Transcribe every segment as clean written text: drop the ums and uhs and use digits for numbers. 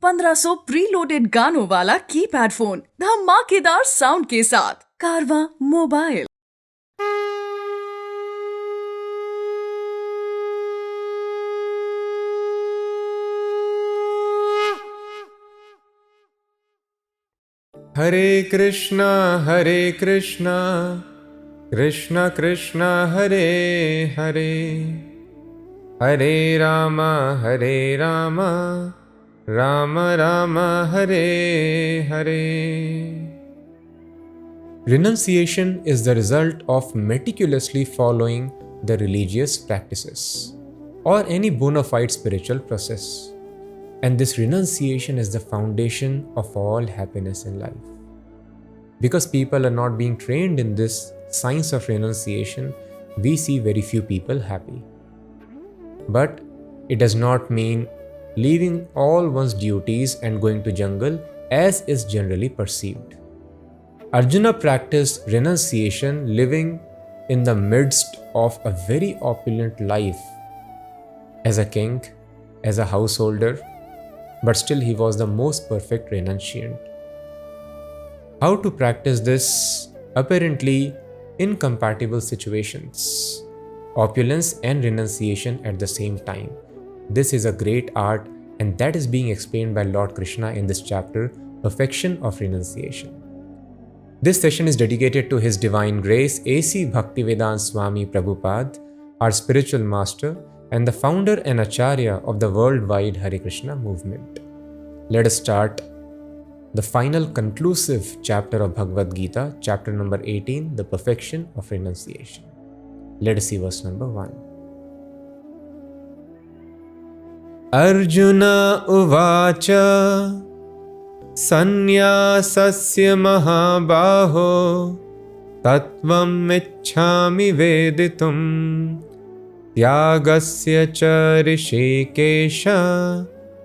1500 preloaded गानों वाला keypad phone धमाकेदार साउंड के साथ कारवा mobile. Hare Krishna Krishna Krishna Hare Hare, Hare Ram Ram Ram Hare Hare. Renunciation is the result of meticulously following the religious practices or any bona fide spiritual process. And this renunciation is the foundation of all happiness in life. Because people are not being trained in this science of renunciation, we see very few people happy. But it does not mean leaving all one's duties and going to jungle as is generally perceived. Arjuna practiced renunciation living in the midst of a very opulent life as a king, as a householder, but still he was the most perfect renunciant. How to practice this apparently incompatible situations, opulence and renunciation at the same time. This is a great art, and that is being explained by Lord Krishna in this chapter, Perfection of Renunciation. This session is dedicated to His Divine Grace A.C. Bhaktivedanta Swami Prabhupada, our spiritual master and the founder and acharya of the worldwide Hare Krishna movement. Let us start the final conclusive chapter of Bhagavad Gita, chapter number 18, the perfection of renunciation. Let us see verse number 1. Arjuna uvacha sannyasasya mahabaho tattvam ichhami veditum Tyagasya cha rishikesha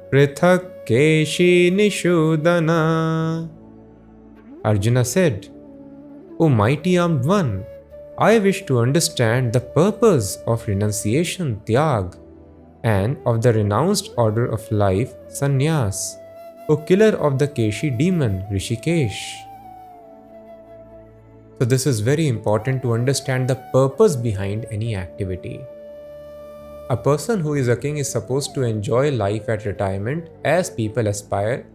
prithak keshi nishudana. Arjuna said, O mighty armed one, I wish to understand the purpose of renunciation, tyag, and of the renounced order of life, sannyas, O killer of the Keshi demon, Rishikesh. So this is very important to understand the purpose behind any activity. A person who is a king is supposed to enjoy life at retirement as people aspire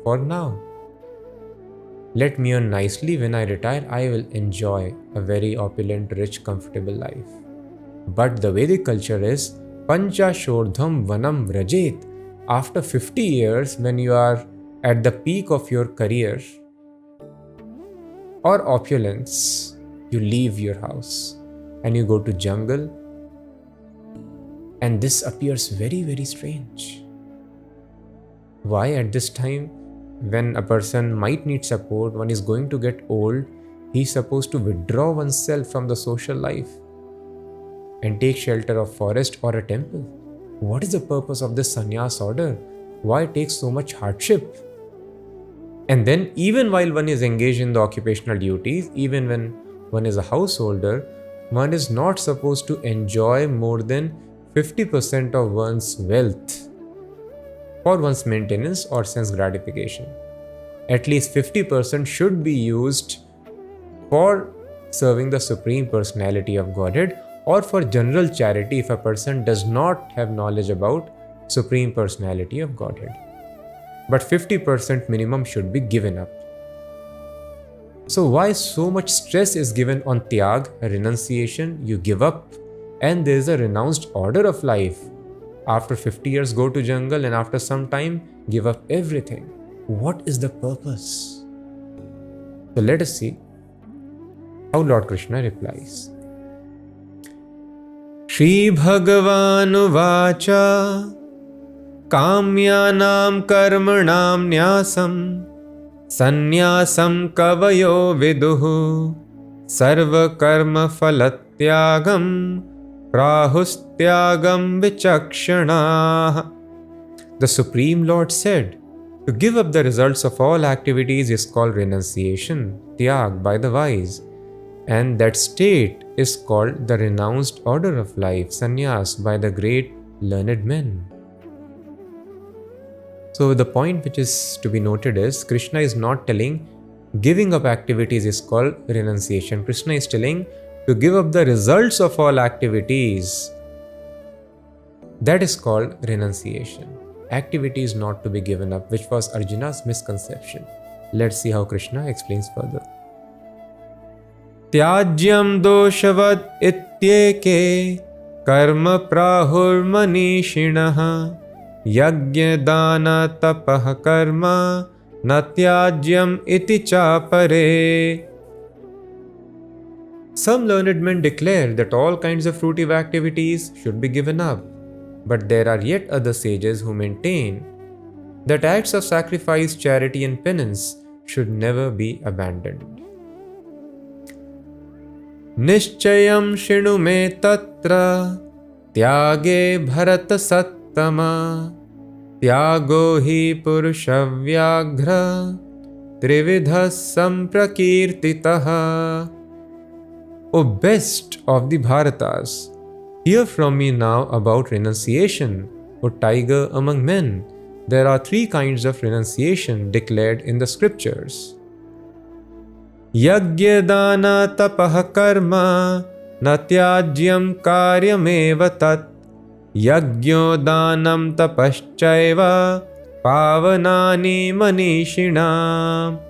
for now. Let me earn nicely when I retire, I will enjoy a very opulent, rich, comfortable life. But the Vedic culture is Pancha Shodham Vanam Vrajet. After 50 years, when you are at the peak of your career or opulence, you leave your house and you go to jungle. And this appears very, very strange. Why at this time, when a person might need support, one is going to get old, he is supposed to withdraw oneself from the social life and take shelter of forest or a temple? What is the purpose of this sannyas order? Why take so much hardship? And then even while one is engaged in the occupational duties, even when one is a householder, one is not supposed to enjoy more than 50% of one's wealth for one's maintenance or sense gratification. At least 50% should be used for serving the Supreme Personality of Godhead or for general charity if a person does not have knowledge about Supreme Personality of Godhead. But 50% minimum should be given up. So why so much stress is given on tyag, renunciation? You give up, and there is a renounced order of life. After 50 years, go to jungle, and after some time, give up everything. What is the purpose? So let us see how Lord Krishna replies. Shri Bhagavanu Vacha Kamyanam Karmanam Nyasam Sannyasam Kavayo Viduhu Sarva Karma Phalatyagam Prahustyagam Vichakshana. The Supreme Lord said, to give up the results of all activities is called renunciation, tyag, by the wise, and that state is called the renounced order of life, sannyas, by the great learned men. So the point which is to be noted is Krishna is not telling giving up activities is called renunciation. Krishna is telling to give up the results of all activities. That is called renunciation. Activity is not to be given up, which was Arjuna's misconception. Let's see how Krishna explains further. Tyajyam doshavad ityeke karma prahur manishinaha yagya dana tapah karma natyajyam iti chapare. Some learned men declare that all kinds of fruitive activities should be given up, but there are yet other sages who maintain that acts of sacrifice, charity and penance should never be abandoned. Nishchayam shinu me tatra tyage bharat sattama tyago hi purushavyaghra trividha samprakirtitaha. O best of the Bharatas, hear from me now about renunciation. O tiger among men, there are three kinds of renunciation declared in the scriptures. Yagya dana tapah karma natyajyam karyameva tat yagyo danam tapaschaiva pavanani manishina.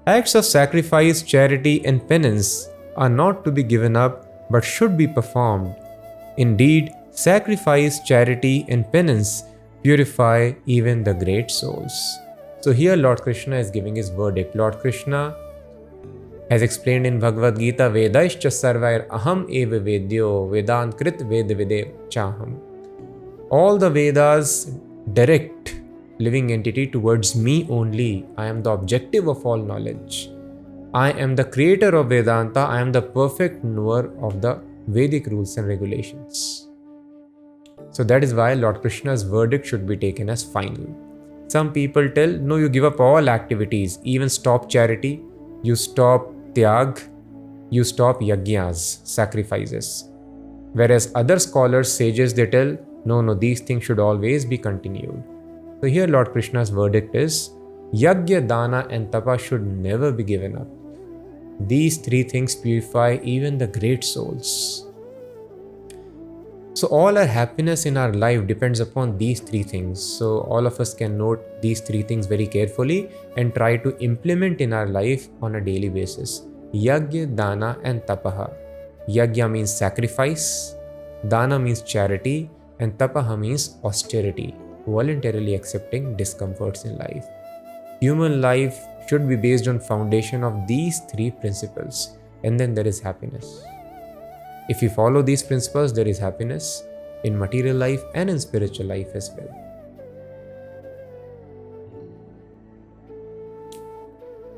Acts of sacrifice, charity and penance are not to be given up but should be performed. Indeed, sacrifice, charity and penance purify even the great souls. So here Lord Krishna is giving his verdict. Lord Krishna has explained in Bhagavad Geeta, Vedaischa sarvair aham eva vedyo vedant krit vedavide chaham. All the Vedas direct living entity towards me only. I am the objective of all knowledge. I am the creator of Vedanta. I am the perfect knower of the Vedic rules and regulations. So that is why Lord Krishna's verdict should be taken as final. Some people tell, no, you give up all activities, even stop charity, you stop tyag, you stop yajnas, sacrifices. Whereas other scholars, sages, they tell, no, these things should always be continued. So here Lord Krishna's verdict is, yajna, dana and tapa should never be given up. These three things purify even the great souls. So all our happiness in our life depends upon these three things. So all of us can note these three things very carefully and try to implement in our life on a daily basis. Yagya, dana and tapaha. Yagya means sacrifice, dana means charity and tapaha means austerity, voluntarily accepting discomforts in life. Human life should be based on foundation of these three principles, and then there is happiness. If we follow these principles, there is happiness in material life and in spiritual life as well.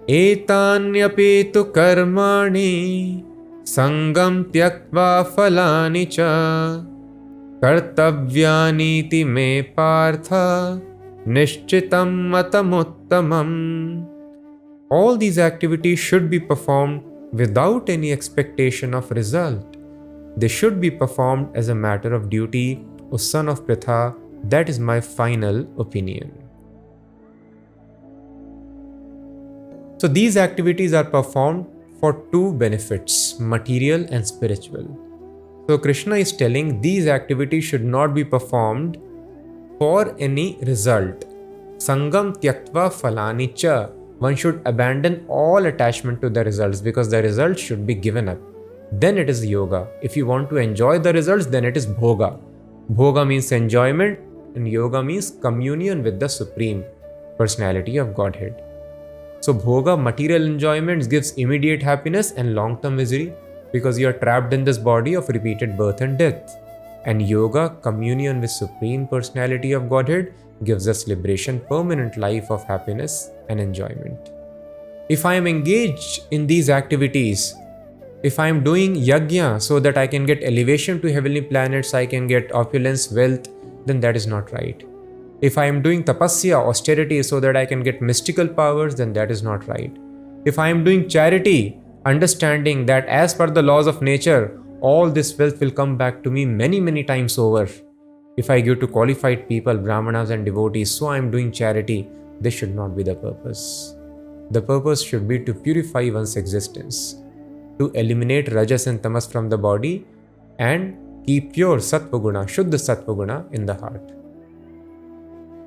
Etanyapi tu karmani sangam tyaktva phalani cha kartavyani me partha nishchitam matamuttamam. All these activities should be performed without any expectation of result. They should be performed as a matter of duty, O son of Pritha. That is my final opinion. So these activities are performed for two benefits, material and spiritual. So Krishna is telling these activities should not be performed for any result. Sangam tyaktva phalani cha. One should abandon all attachment to the results because the results should be given up. Then it is yoga. If you want to enjoy the results, then it is bhoga. Bhoga means enjoyment and yoga means communion with the Supreme Personality of Godhead. So bhoga, material enjoyments, gives immediate happiness and long-term misery because you are trapped in this body of repeated birth and death. And yoga, communion with Supreme Personality of Godhead, gives us liberation, permanent life of happiness and enjoyment. If I am engaged in these activities, if I am doing yajna so that I can get elevation to heavenly planets, I can get opulence, wealth, then that is not right. If I am doing tapasya, austerity, so that I can get mystical powers, then that is not right. If I am doing charity, understanding that as per the laws of nature, all this wealth will come back to me many times over, If I give to qualified people, brahmanas and devotees, so I am doing charity, this should not be the purpose. The purpose should be to purify one's existence, to eliminate rajas and tamas from the body and keep pure sattva guna, shuddha sattva guna in the heart.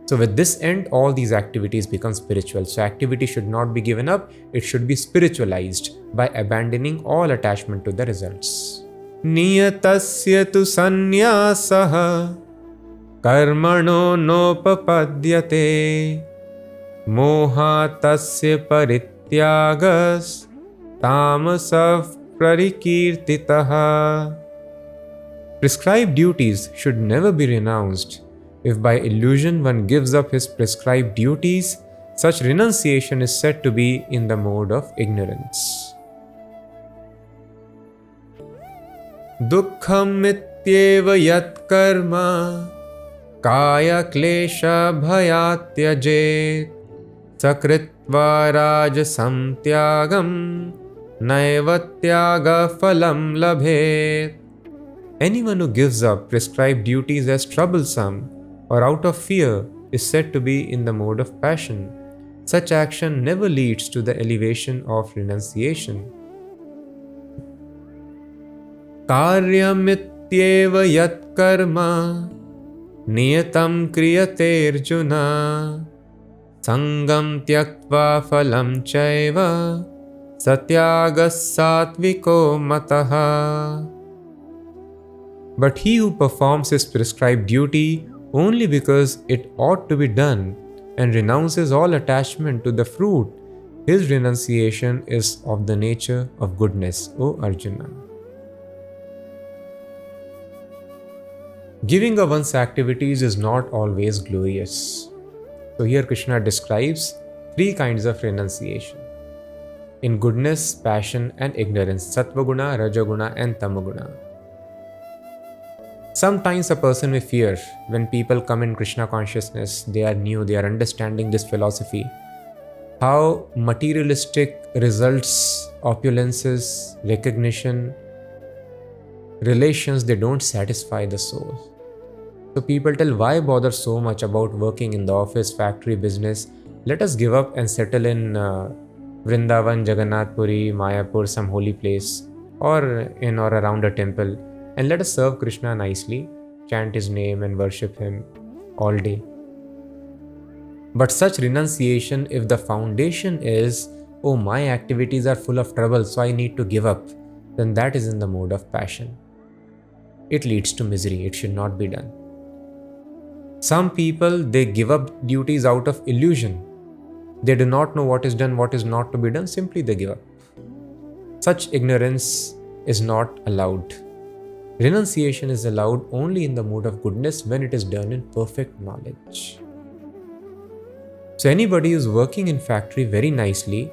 So with this end, all these activities become spiritual. So activity should not be given up, it should be spiritualized by abandoning all attachment to the results. Niyatasya tu sannyasah karmano nopapadyate mohatasya parityagas tamasav prarikirtitaha. Prescribed duties should never be renounced. If by illusion one gives up his prescribed duties, such renunciation is said to be in the mode of ignorance. Dukkham ityeva yat karma kaya klesha bhayatyajet sakritva rajasam tyagam naivatyaga phalam labhet. Anyone who gives up prescribed duties as troublesome or out of fear is said to be in the mode of passion. Such action never leads to the elevation of renunciation. Karyamityeva yat karma niyatam kriyate arjuna sangam tyaktva phalam chaiva satyagas satviko mataha. But he who performs his prescribed duty only because it ought to be done and renounces all attachment to the fruit, his renunciation is of the nature of goodness, O Arjuna. Giving of one's activities is not always glorious. So here Krishna describes three kinds of renunciation. In goodness, passion and ignorance, Sattva-guna, Rajaguna and Tamaguna. Sometimes a person may fear when people come in Krishna consciousness, they are new, they are understanding this philosophy, how materialistic results, opulences, recognition, relations, they don't satisfy the soul. So people tell, why bother so much about working in the office, factory, business? Let us give up and settle in Vrindavan, Jagannath Puri, Mayapur, some holy place, or in or around a temple. And let us serve Krishna nicely, chant his name and worship him all day. But such renunciation, if the foundation is, oh, my activities are full of trouble, so I need to give up, then that is in the mode of passion. It leads to misery, it should not be done. Some people, they give up duties out of illusion. They do not know what is done, what is not to be done, simply they give up. Such ignorance is not allowed. Renunciation is allowed only in the mode of goodness when it is done in perfect knowledge. So anybody who is working in factory very nicely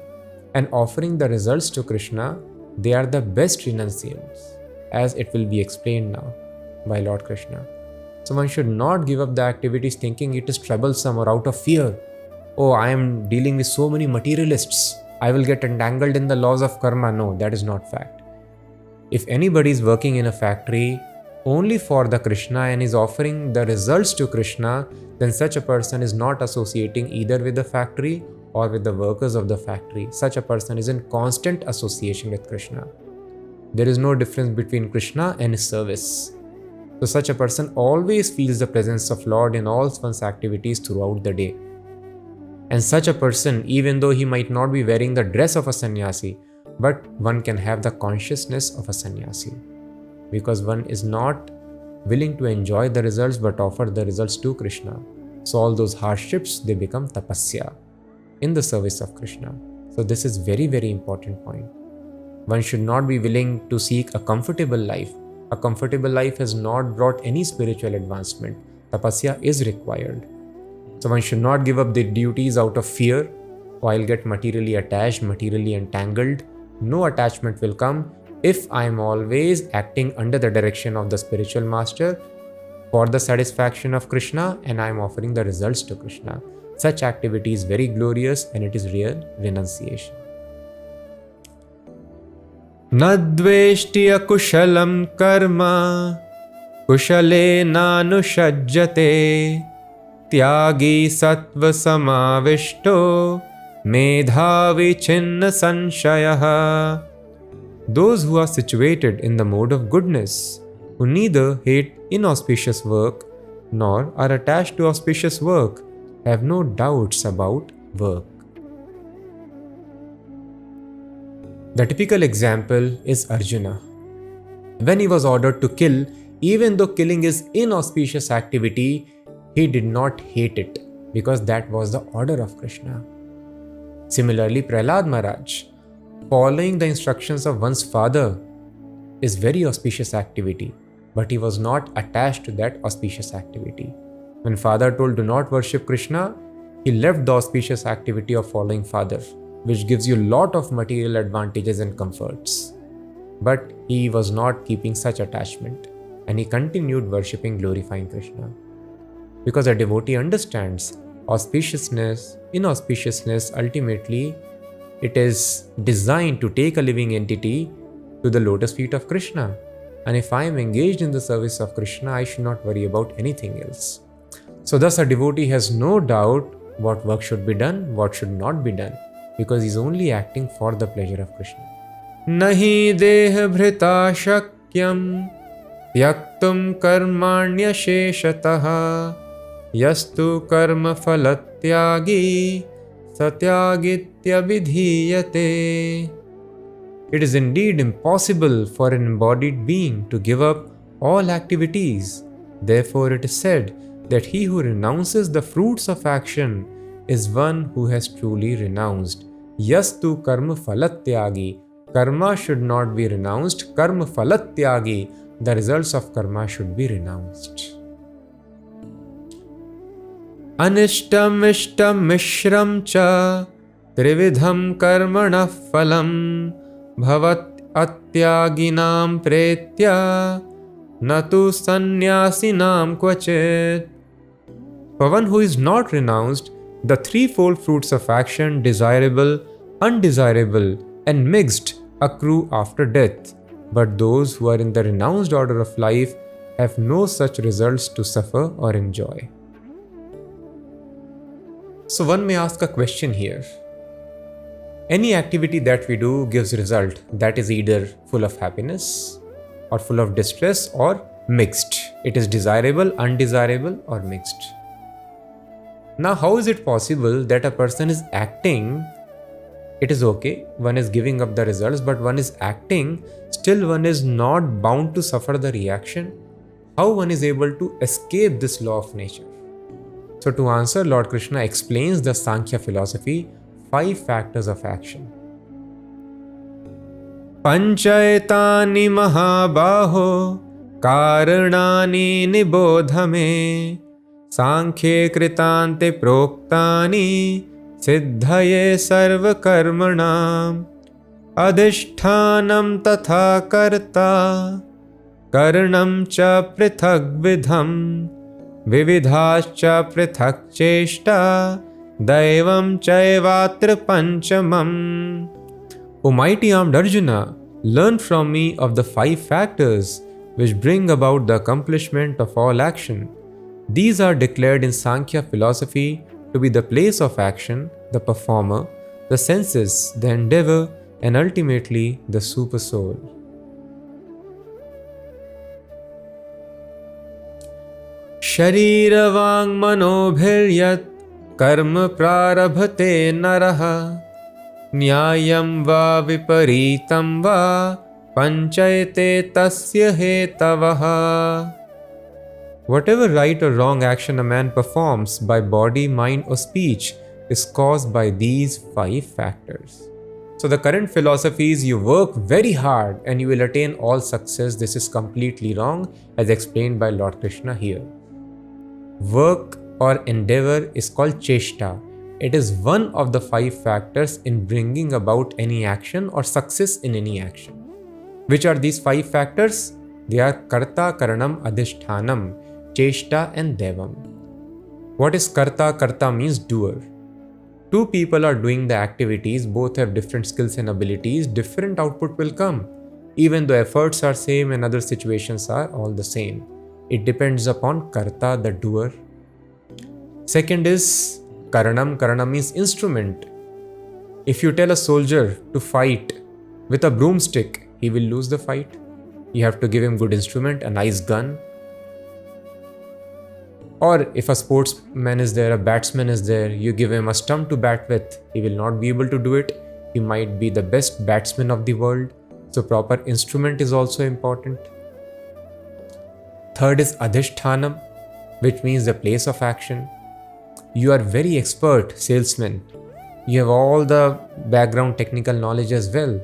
and offering the results to Krishna, they are the best renunciants, as it will be explained now by Lord Krishna. So one should not give up the activities thinking it is troublesome or out of fear. Oh, I am dealing with so many materialists, I will get entangled in the laws of karma. No, that is not fact. If anybody is working in a factory only for the Krishna and is offering the results to Krishna, then such a person is not associating either with the factory or with the workers of the factory. Such a person is in constant association with Krishna. There is no difference between Krishna and his service. So such a person always feels the presence of Lord in all one's activities throughout the day. And such a person, even though he might not be wearing the dress of a sannyasi, but one can have the consciousness of a sannyasi, because one is not willing to enjoy the results but offer the results to Krishna. So all those hardships, they become tapasya in the service of Krishna. So this is very, very important point. One should not be willing to seek a comfortable life. A comfortable life has not brought any spiritual advancement. Tapasya is required. So one should not give up the duties out of fear, or I'll get materially attached, materially entangled. No attachment will come if I am always acting under the direction of the spiritual master for the satisfaction of Krishna and I am offering the results to Krishna. Such activity is very glorious and it is real renunciation. Nadveshti akushalam karma kushale nanushajjate tyagi sattva samavishto medhavi chinna sanshayah. Those who are situated in the mode of goodness, who neither hate inauspicious work nor are attached to auspicious work, have no doubts about work. The typical example is Arjuna. When he was ordered to kill, even though killing is inauspicious activity, he did not hate it because that was the order of Krishna. Similarly, Prahlad Maharaj, following the instructions of one's father is very auspicious activity, but he was not attached to that auspicious activity. When father told do not worship Krishna, he left the auspicious activity of following father, which gives you a lot of material advantages and comforts. But he was not keeping such attachment, and he continued worshipping, glorifying Krishna. Because a devotee understands auspiciousness, inauspiciousness, ultimately it is designed to take a living entity to the lotus feet of Krishna. And if I am engaged in the service of Krishna, I should not worry about anything else. So thus a devotee has no doubt what work should be done, what should not be done, because he is only acting for the pleasure of Krishna. Nahi deha bhrita shakyam yaktum karmanya sheshataha yastu karma phalatyagi satyagitya vidhiyate. It is indeed impossible for an embodied being to give up all activities. Therefore, it is said that he who renounces the fruits of action is one who has truly renounced. Yastu karma phalatyagi. Karma should not be renounced. Karma phalatyagi. The results of karma should be renounced. Anishtam ishtam mishram cha trividham karmana phalam bhavat atyaginam pretya natu sannyasinam kvachit. For one who is not renounced, the threefold fruits of action, desirable, undesirable, and mixed, accrue after death. But those who are in the renounced order of life have no such results to suffer or enjoy. So one may ask a question here. Any activity that we do gives result that is either full of happiness or full of distress or mixed. It is desirable, undesirable, or mixed. Now, how is it possible that a person is acting? It is okay, one is giving up the results, but one is acting, still one is not bound to suffer the reaction. How one is able to escape this law of nature? So to answer, Lord Krishna explains the Sankhya philosophy, 5 factors of action. Panchayatani mahabaho karanani nibodhame Sankhye kritante proktani siddhaye sarva karmanam adhishthanam tatha karta karanam cha prithak vidham vividhascha prithak cheshta daivam chaivatra panchamam. O mighty armed Arjuna, learn from me of the 5 factors which bring about the accomplishment of all action. These are declared in Sankhya philosophy to be the place of action, the performer, the senses, the endeavor, and ultimately the super soul. Sharirvang manobhiryat karma prarabhate naraha nyayam va viparitam va panchayate tasya hetavaha. Whatever right or wrong action a man performs by body, mind, or speech is caused by these 5 factors. So the current philosophy is you work very hard and you will attain all success. This is completely wrong, as explained by Lord Krishna here. Work or endeavor is called cheshta. It is one of the 5 factors in bringing about any action or success in any action. Which are these 5 factors? They are karta, karanam, adhishthanam, cheshta, and devam. What is karta? Karta means doer. 2 people are doing the activities, both have different skills and abilities, different output will come. Even though efforts are same and other situations are all the same. It depends upon karta, the doer. Second is karanam. Karanam means instrument. If you tell a soldier to fight with a broomstick, he will lose the fight. You have to give him good instrument, a nice gun. Or if a sportsman is there, a batsman is there, you give him a stump to bat with, he will not be able to do it. He might be the best batsman of the world. So proper instrument is also important. Third is adhishthanam, which means the place of action. You are very expert salesman. You have all the background technical knowledge as well.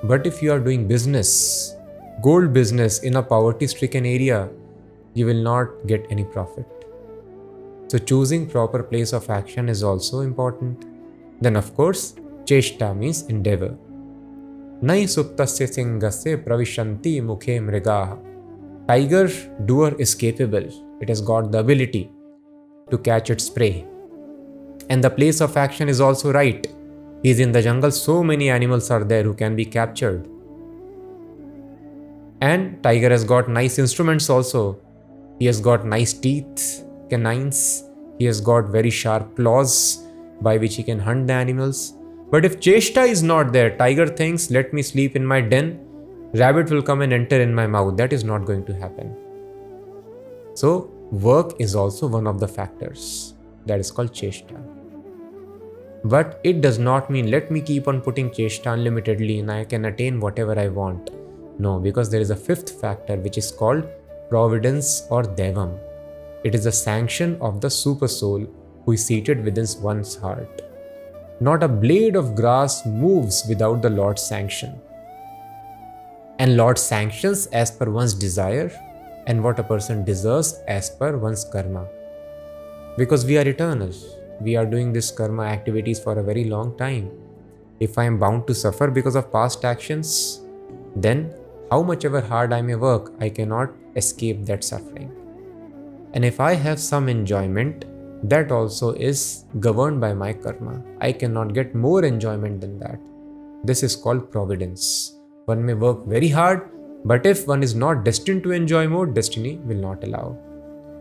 But if you are doing business, gold business in a poverty-stricken area, you will not get any profit. So choosing proper place of action is also important. Then of course, cheshta means endeavor. Nai suptasya singasya pravishanti mukhe mrigaha. Tiger doer is capable. It has got the ability to catch its prey. And the place of action is also right. He is in the jungle, so many animals are there who can be captured. And tiger has got nice instruments also. He has got nice teeth, canines. He has got very sharp claws by which he can hunt the animals. But if cheshta is not there, tiger thinks, let me sleep in my den, rabbit will come and enter in my mouth. That is not going to happen. So work is also one of the factors. That is called cheshta. But it does not mean let me keep on putting cheshta unlimitedly and I can attain whatever I want. No, because there is a fifth factor which is called providence or devam. It is a sanction of the super soul who is seated within one's heart. Not a blade of grass moves without the Lord's sanction. And Lord sanctions as per one's desire and what a person deserves as per one's karma. Because we are eternal. We are doing this karma activities for a very long time. If I am bound to suffer because of past actions, then how much ever hard I may work, I cannot escape that suffering. And if I have some enjoyment, that also is governed by my karma. I cannot get more enjoyment than that. This is called providence. One may work very hard, but if one is not destined to enjoy more, destiny will not allow.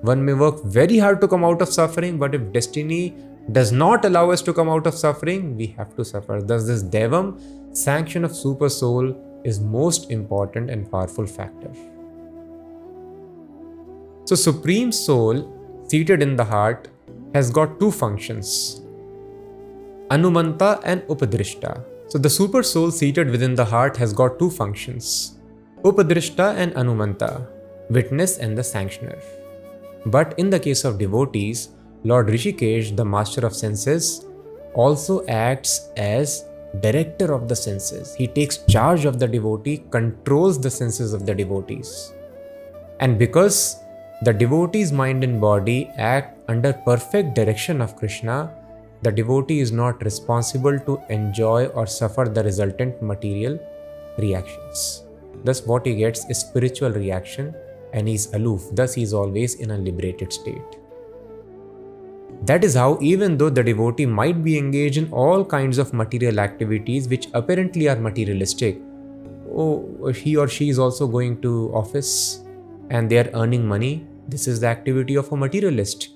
One may work very hard to come out of suffering, but if destiny does not allow us to come out of suffering, we have to suffer. Thus this devam, sanction of super soul, is most important and powerful factor. So Supreme Soul, seated in the heart, has got two functions, Anumanta and Upadrishta. So the Super Soul seated within the heart has got two functions, Upadrishta and Anumanta, witness and the sanctioner. But in the case of devotees, Lord Rishikesh, the master of senses, also acts as director of the senses. He takes charge of the devotee, controls the senses of the devotees. And because the devotee's mind and body act under perfect direction of Krishna, the devotee is not responsible to enjoy or suffer the resultant material reactions. Thus what he gets is spiritual reaction and he is aloof. Thus he is always in a liberated state. That is how, even though the devotee might be engaged in all kinds of material activities which apparently are materialistic, he or she is also going to office and they are earning money, this is the activity of a materialist.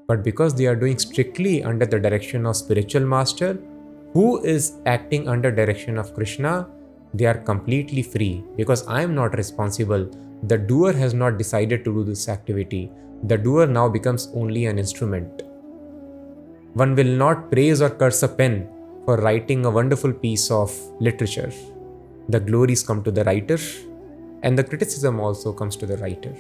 But because they are doing strictly under the direction of spiritual master, who is acting under direction of Krishna, they are completely free. Because I am not responsible. The doer has not decided to do this activity. The doer now becomes only an instrument. One will not praise or curse a pen for writing a wonderful piece of literature. The glories come to the writer and the criticism also comes to the writer.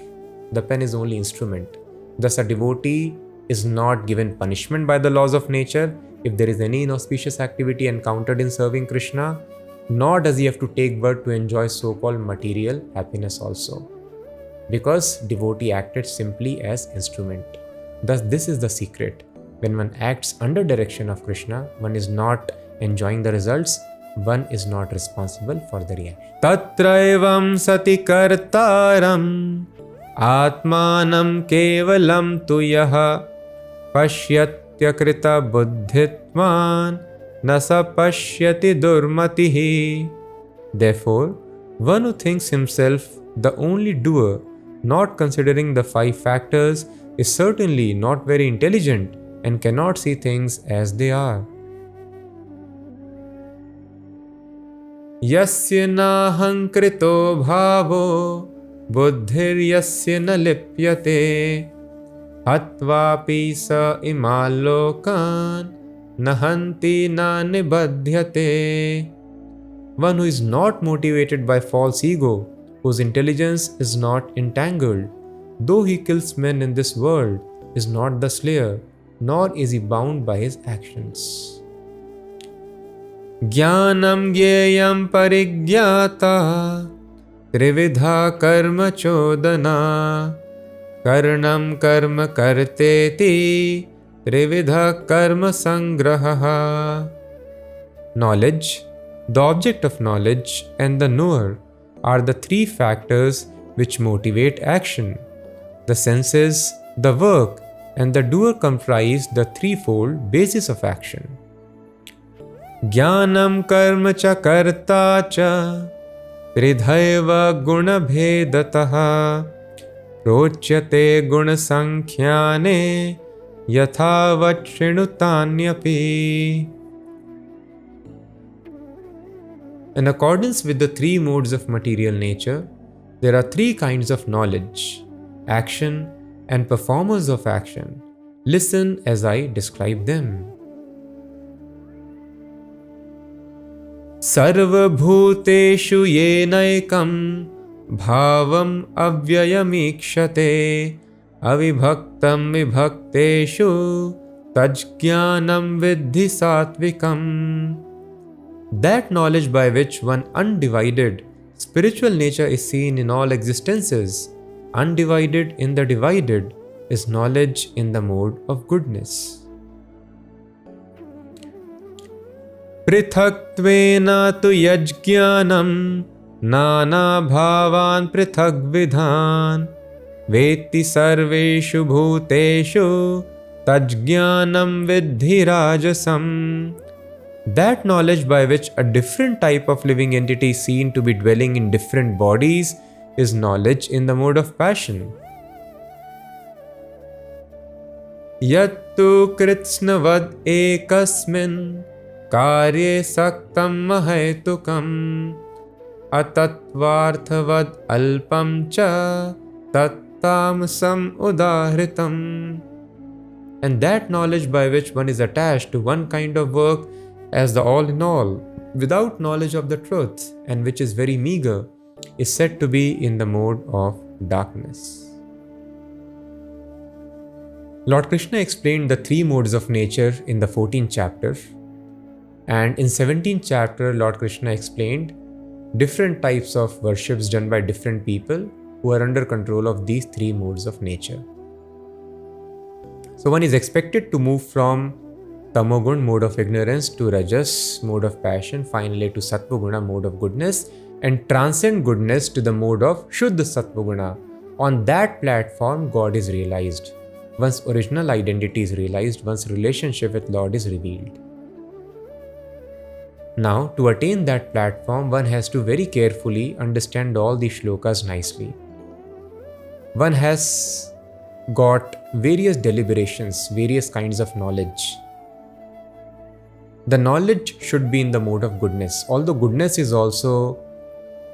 The pen is only instrument. Thus a devotee is not given punishment by the laws of nature if there is any inauspicious activity encountered in serving Krishna, nor does he have to take birth to enjoy so-called material happiness also. Because devotee acted simply as instrument. Thus this is the secret. When one acts under direction of Krishna, one is not enjoying the results, one is not responsible for the reaction. Tatraivam sati kartaram atmanam kevalam tu yaha pashyatyakrita buddhitman nasa pashyati durmatihi. Therefore, one who thinks himself the only doer not considering the 5 factors, is certainly not very intelligent and cannot see things as they are. Yasya nahankrito bhavo buddhir yasya na lipyate hatvapi sa imalokan nahanti na nibadhyate. One who is not motivated by false ego, whose intelligence is not entangled, though he kills men in this world, is not the slayer, nor is he bound by his actions. Jnanam gyeyam parigyata trividha karma chodana karnam karma karteti trividha karma sangraha. Knowledge, the object of knowledge, and the knower are the 3 factors which motivate action. The senses, the work, and the doer comprise the threefold basis of action. Jnanam karma cha karta cha tridhaiva guna bhedataha prochyate guna sankhyane yathavat shrinutanyapi. In accordance with the 3 modes of material nature, there are 3 kinds of knowledge, action, and performers of action. Listen as I describe them. Sarva bhuteshu yenaikam bhavam avyayamikshate avibhaktam vibhakteshu tajjnanam viddhi satvikam. That knowledge by which one undivided spiritual nature is seen in all existences, undivided in the divided, is knowledge in the mode of goodness. Prithakttvena tu yajjnanam nana bhavan prithak vidhan veti sarveshu bhuteshu tajjnanam viddhi rajasam. That knowledge by which a different type of living entity is seen to be dwelling in different bodies is knowledge in the mode of passion. Yattu kritsnavad ekasmin karye saktam mahaitukam atatvarthavad alpam cha tattamsam udahritam. And that knowledge by which one is attached to one kind of work as the all in all, without knowledge of the truth, and which is very meager, is said to be in the mode of darkness. Lord Krishna explained the 3 modes of nature in the 14th chapter, and in 17th chapter Lord Krishna explained different types of worships done by different people who are under control of these 3 modes of nature. So one is expected to move from Tamogun, mode of ignorance, to Rajas, mode of passion, finally to Sattvaguna, mode of goodness, and transcend goodness to the mode of Shuddha Sattvaguna. On that platform, God is realized. One's original identity is realized, one's relationship with Lord is revealed. Now, to attain that platform, one has to very carefully understand all the shlokas nicely. One has got various deliberations, various kinds of knowledge. The knowledge should be in the mode of goodness. Although goodness is also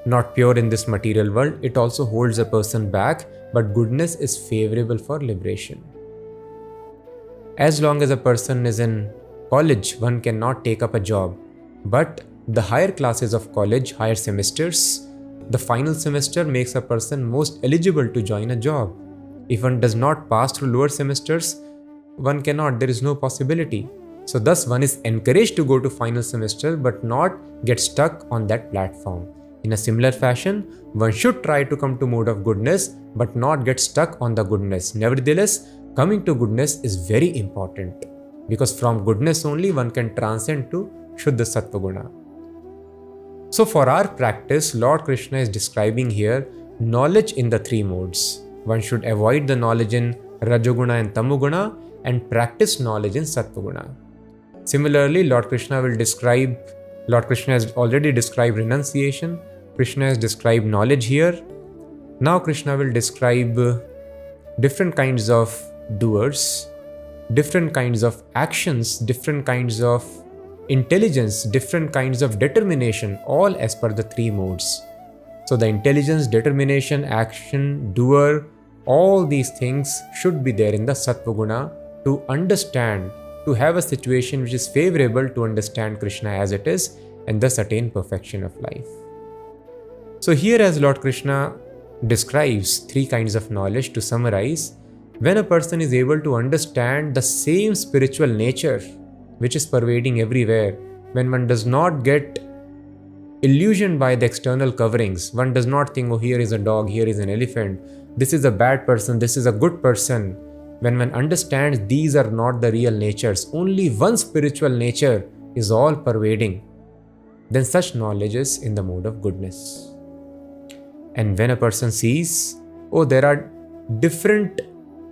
not pure in this material world, it also holds a person back, but goodness is favorable for liberation. As long as a person is in college, one cannot take up a job. But the higher classes of college, higher semesters, the final semester makes a person most eligible to join a job. If one does not pass through lower semesters, one cannot, there is no possibility. So thus one is encouraged to go to final semester but not get stuck on that platform. In a similar fashion, one should try to come to mode of goodness but not get stuck on the goodness. Nevertheless, coming to goodness is very important because from goodness only one can transcend to Shuddha Sattvaguna. So for our practice, Lord Krishna is describing here knowledge in the 3 modes. One should avoid the knowledge in Rajoguna and Tamoguna and practice knowledge in Sattvaguna. Similarly, Lord Krishna has already described renunciation. Krishna has described knowledge here. Now Krishna will describe different kinds of doers, different kinds of actions, different kinds of intelligence, different kinds of determination, all as per the three modes. So the intelligence, determination, action, doer, all these things should be there in the Sattva Guna to understand, to have a situation which is favorable to understand Krishna as it is and thus attain perfection of life. So here, as Lord Krishna describes three kinds of knowledge, to summarize, when a person is able to understand the same spiritual nature which is pervading everywhere, when one does not get illusioned by the external coverings, one does not think, oh, here is a dog, here is an elephant, this is a bad person, this is a good person. When one understands these are not the real natures, only one spiritual nature is all pervading, then such knowledge is in the mode of goodness. And when a person sees, oh, there are different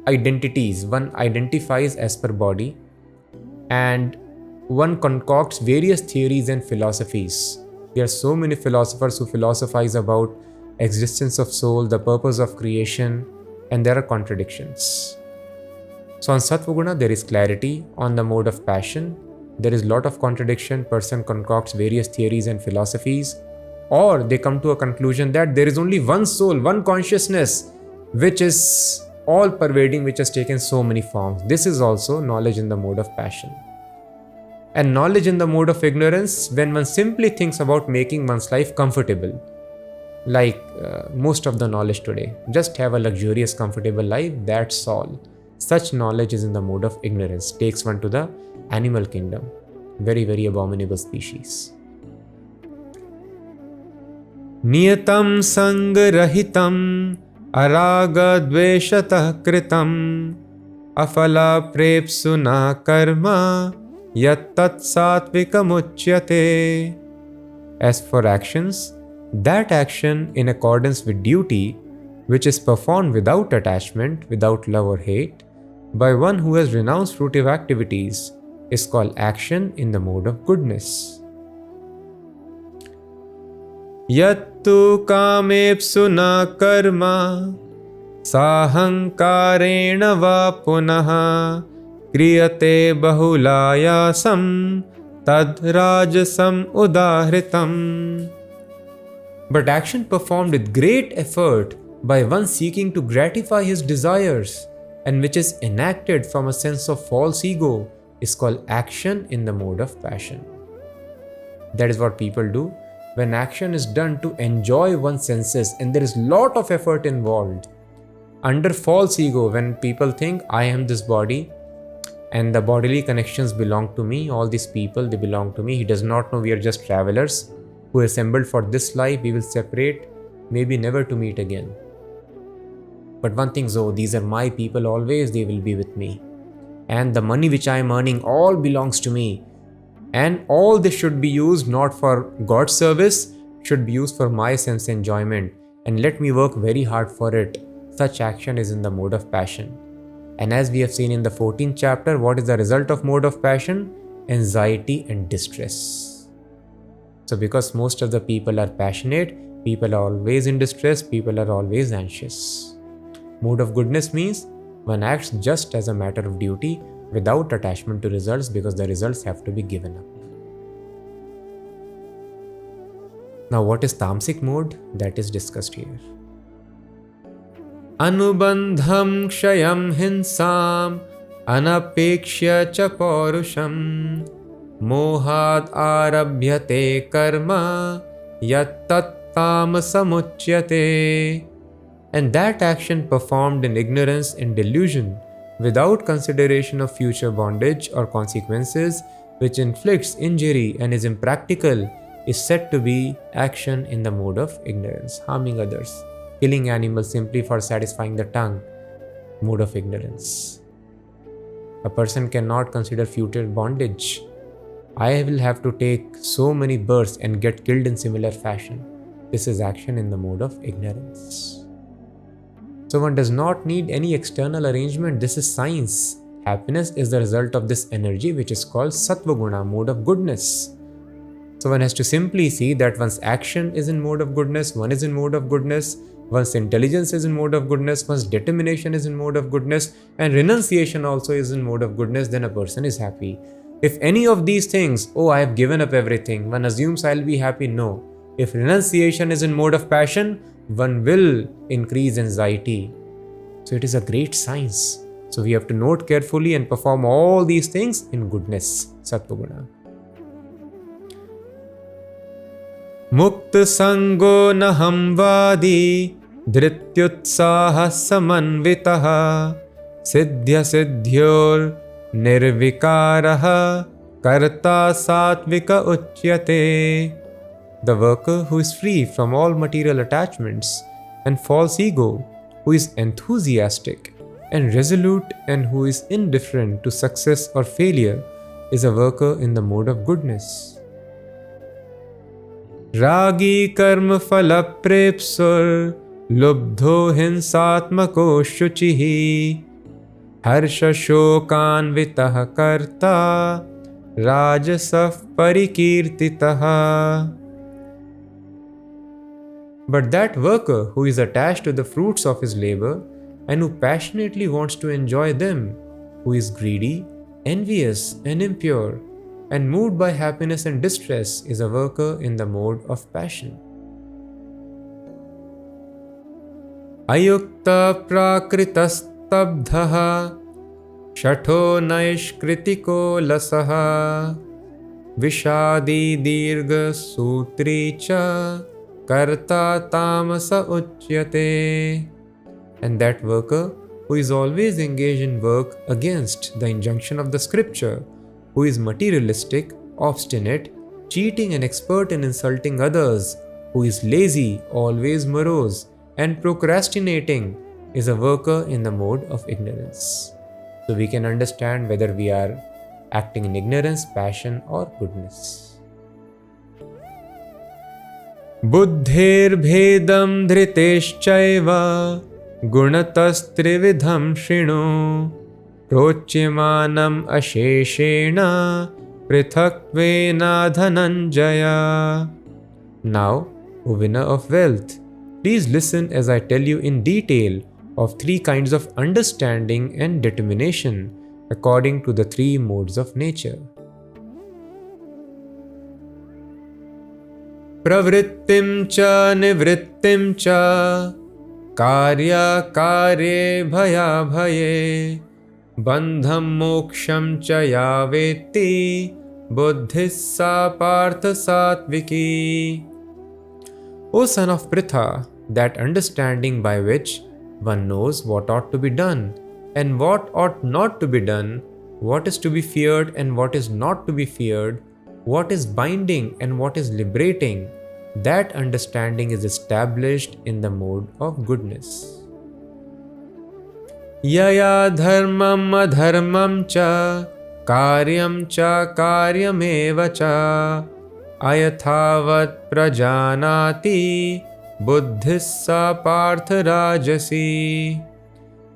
identities, one identifies as per body, and one concocts various theories and philosophies. There are so many philosophers who philosophize about existence of soul, the purpose of creation, and there are contradictions. So on Sattva Guna, there is clarity. On the mode of passion, there is lot of contradiction. Person concocts various theories and philosophies, or they come to a conclusion that there is only one soul, one consciousness, which is all pervading, which has taken so many forms. This is also knowledge in the mode of passion. And knowledge in the mode of ignorance, when one simply thinks about making one's life comfortable, like most of the knowledge today, just have a luxurious, comfortable life, that's all. Such knowledge is in the mode of ignorance, takes one to the animal kingdom, very, very abominable species. Niyatam sangrahitam araga dveshatah kritam afala prepsuna karma yat tat satvikam uchyate. As for actions, that action in accordance with duty, which is performed without attachment, without love or hate, by one who has renounced fruitive activities, is called action in the mode of goodness. Yattu kamepsuna karma sahankarena va punaha kriyate bahulayasam tad rajasam udahritam. But action performed with great effort by one seeking to gratify his desires and which is enacted from a sense of false ego is called action in the mode of passion. That is what people do. When action is done to enjoy one's senses and there is lot of effort involved, under false ego, when people think I am this body and the bodily connections belong to me, all these people, they belong to me, he does not know we are just travelers who assembled for this life, we will separate, maybe never to meet again. But one thinks, oh, these are my people always, they will be with me. And the money which I am earning all belongs to me. And all this should be used not for God's service, should be used for my sense enjoyment. And let me work very hard for it. Such action is in the mode of passion. And as we have seen in the 14th chapter, what is the result of mode of passion? Anxiety and distress. So because most of the people are passionate, people are always in distress, people are always anxious. Mode of goodness means one acts just as a matter of duty without attachment to results because the results have to be given up. Now what is tamasic mode? That is discussed here. Anubandham kshayam hinsam anapekshya cha paurusham mohad arabhyate karma yat tat tamasamuchyate. And that action performed in ignorance and delusion, without consideration of future bondage or consequences, which inflicts injury and is impractical, is said to be action in the mode of ignorance, harming others, killing animals simply for satisfying the tongue, mode of ignorance. A person cannot consider future bondage. I will have to take so many births and get killed in similar fashion. This is action in the mode of ignorance. So one does not need any external arrangement. This is science. Happiness is the result of this energy which is called Sattva Guna, mode of goodness. So one has to simply see that one's action is in mode of goodness, one is in mode of goodness, Once intelligence is in mode of goodness, once determination is in mode of goodness, and renunciation also is in mode of goodness, then a person is happy. If any of these things, oh, I have given up everything, one assumes I'll be happy. No. If renunciation is in mode of passion, one will increase anxiety. So it is a great science. So we have to note carefully and perform all these things in goodness, Sattva-guna. Mukta sango naham vadi dhrityutsaha samanvitaha siddhya siddhyor nirvikaraha karta satvika uchyate. The worker who is free from all material attachments and false ego, who is enthusiastic and resolute and who is indifferent to success or failure, is a worker in the mode of goodness. Ragi karma phala prepsur lubdho hinsatmako shuchihi harsha shokanvitah karta rajasaf parikirtitaha. But that worker who is attached to the fruits of his labor and who passionately wants to enjoy them, who is greedy, envious and impure, and moved by happiness and distress, is a worker in the mode of passion. Ayukta prakritastabdhaha shatho naishkritiko lasaha vishadi dirga sutri cha karta tamasa uchyate. And that worker who is always engaged in work against the injunction of the scripture, who is materialistic, obstinate, cheating and expert in insulting others, who is lazy, always morose, and procrastinating, is a worker in the mode of ignorance. So we can understand whether we are acting in ignorance, passion, or goodness. Buddhir bhedam dhriteschaiva gunatastrividham shrinu prochyamanam asheshena prithakvena dhananjaya. Now, O winner of wealth, please listen as I tell you in detail of three kinds of understanding and determination according to the three modes of nature. Pravrittim cha nivrittim cha karya karye bhaya bhaye bandham moksham cha yaveti buddhissa partha satviki. O son of Pritha, that understanding by which one knows what ought to be done and what ought not to be done, what is to be feared and what is not to be feared, what is binding and what is liberating, that understanding is established in the mode of goodness. Yaya dharmam adharmam cha karyameva cha ayathavat prajanati buddhissa partha rajasi.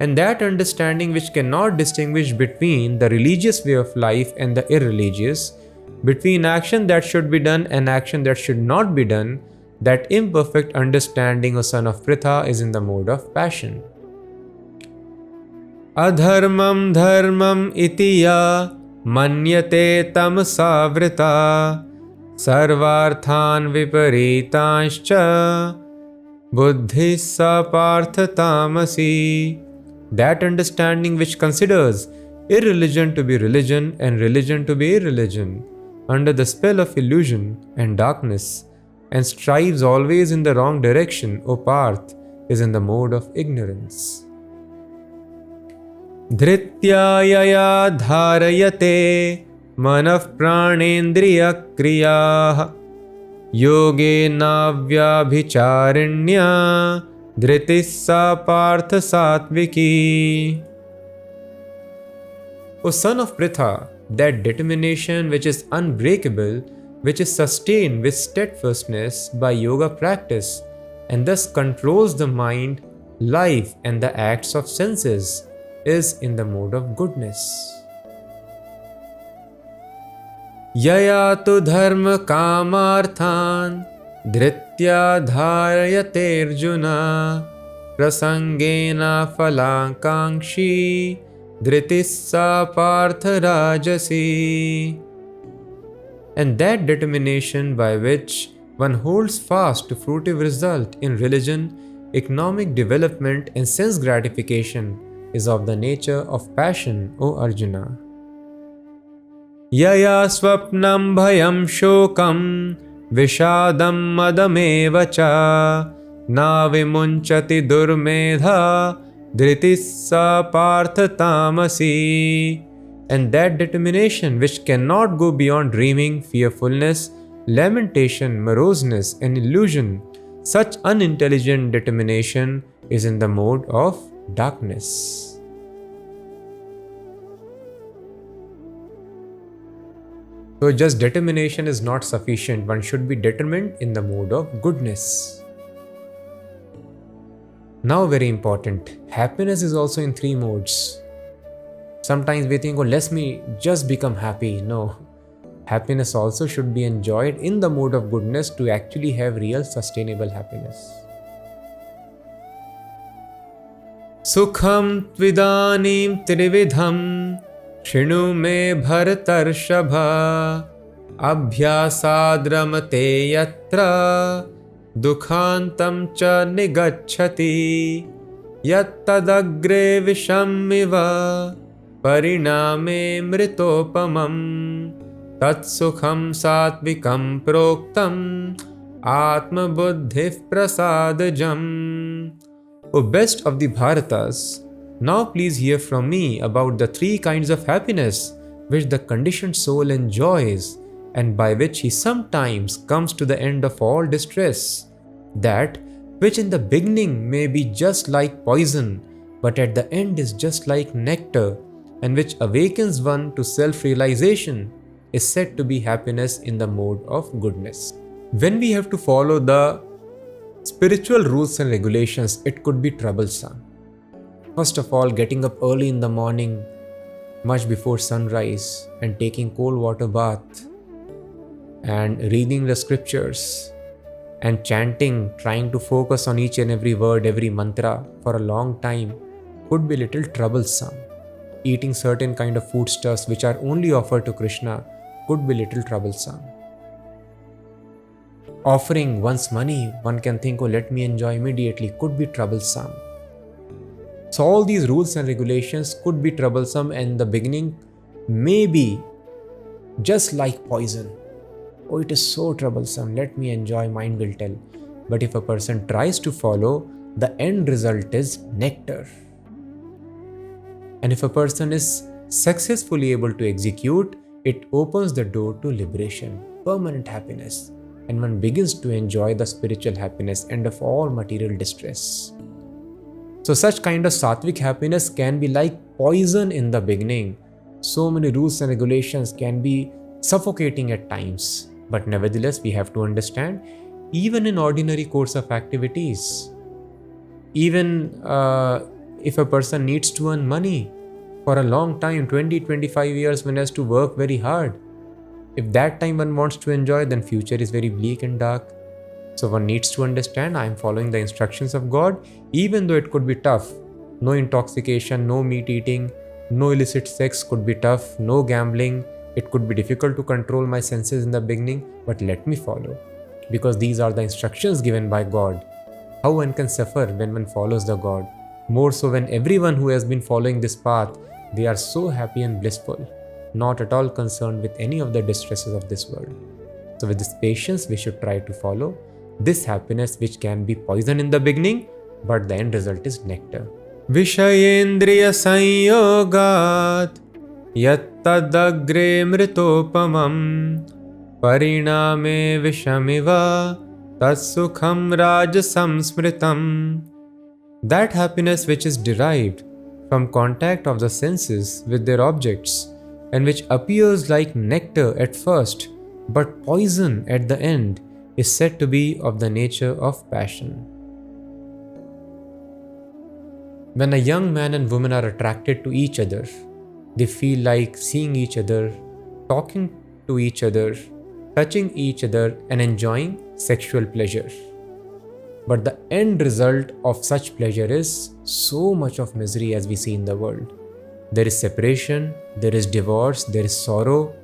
And that understanding which cannot distinguish between the religious way of life and the irreligious, between action that should be done and action that should not be done, that imperfect understanding, O son of Pritha, is in the mode of passion. Adharmam dharmam itiya manyate tamsavrita sarvarthan viparitanscha buddhissa partha tamasi. That understanding which considers irreligion to be religion and religion to be irreligion under the spell of illusion and darkness, and strives always in the wrong direction, O Parth, is in the mode of ignorance. Dhrityayaya dharayate manav pranendriya kriyah yoge navyabhicharinya dhritissa partha satviki. O son of Pritha, that determination which is unbreakable, which is sustained with steadfastness by yoga practice, and thus controls the mind, life, and the acts of senses, is in the mode of goodness. Yaya tu dharma kamarthan Dhritya dharayate Arjuna prasangena phalankankshi dhritissa partha rajasi. And that determination by which one holds fast to fruitive result in religion, economic development and sense gratification is of the nature of passion, O Arjuna. Yaya swapnam bhayam shokam vishadam madameva cha na vimunchati durmedha dhritissa partha tamasi. And that determination which cannot go beyond dreaming, fearfulness, lamentation, moroseness, and illusion, such unintelligent determination is in the mode of darkness. So, just determination is not sufficient. One should be determined in the mode of goodness. Now, very important, happiness is also in three modes. Sometimes we think, oh, let me just become happy. No. Happiness also should be enjoyed in the mode of goodness to actually have real sustainable happiness. Sukham tvidanim trividham shinu me bharatarshava abhyasadramate yatra dukhantam cha nigacchati yattadagre vishamiva pariname mritopamam tatsukham satvikam proktam atma buddhif prasadajam. O best of the Bharatas, now please hear from me about the three kinds of happiness which the conditioned soul enjoys and by which he sometimes comes to the end of all distress. That which in the beginning may be just like poison, but at the end is just like nectar, and which awakens one to self-realization, is said to be happiness in the mode of goodness. When we have to follow the spiritual rules and regulations, it could be troublesome. First of all, getting up early in the morning, much before sunrise, and taking cold water bath, and reading the scriptures, and chanting, trying to focus on each and every word, every mantra for a long time could be little troublesome. Eating certain kind of foodstuffs which are only offered to Krishna could be little troublesome. Offering one's money, one can think, oh, let me enjoy immediately, could be troublesome. So all these rules and regulations could be troublesome, and in the beginning may be just like poison. Oh, it is so troublesome, let me enjoy, mind will tell. But if a person tries to follow, the end result is nectar. And if a person is successfully able to execute, it opens the door to liberation, permanent happiness, and one begins to enjoy the spiritual happiness and of all material distress. So such kind of sattvic happiness can be like poison in the beginning. So many rules and regulations can be suffocating at times. But nevertheless, we have to understand, even in ordinary course of activities, even if a person needs to earn money for a long time, 20-25 years, one has to work very hard. If that time one wants to enjoy, then future is very bleak and dark. So one needs to understand, I am following the instructions of God, even though it could be tough. No intoxication, no meat eating, no illicit sex could be tough, no gambling. It could be difficult to control my senses in the beginning, but let me follow, because these are the instructions given by God. How one can suffer when one follows the God? More so when everyone who has been following this path, they are so happy and blissful, not at all concerned with any of the distresses of this world. So with this patience, we should try to follow this happiness, which can be poison in the beginning, but the end result is nectar. Vishayendriya sanyogat yattadagre mritopamam pariname vishamiva tatsukham rajasam smritam. That happiness which is derived from contact of the senses with their objects, and which appears like nectar at first but poison at the end, is said to be of the nature of passion. When a young man and woman are attracted to each other, they feel like seeing each other, talking to each other, touching each other and enjoying sexual pleasure. But the end result of such pleasure is so much of misery as we see in the world. There is separation, there is divorce, there is sorrow,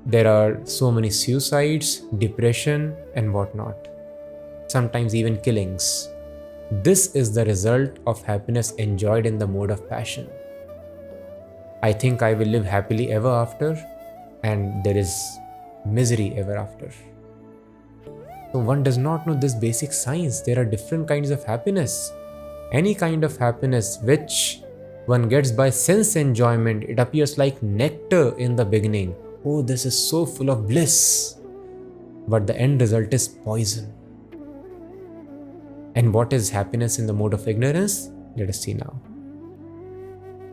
there are so many suicides, depression, and whatnot. Sometimes even killings. This is the result of happiness enjoyed in the mode of passion. I think I will live happily ever after, and there is misery ever after. So one does not know this basic science. There are different kinds of happiness. Any kind of happiness which one gets by sense enjoyment, it appears like nectar in the beginning. Oh, this is so full of bliss. But the end result is poison. And what is happiness in the mode of ignorance? Let us see now.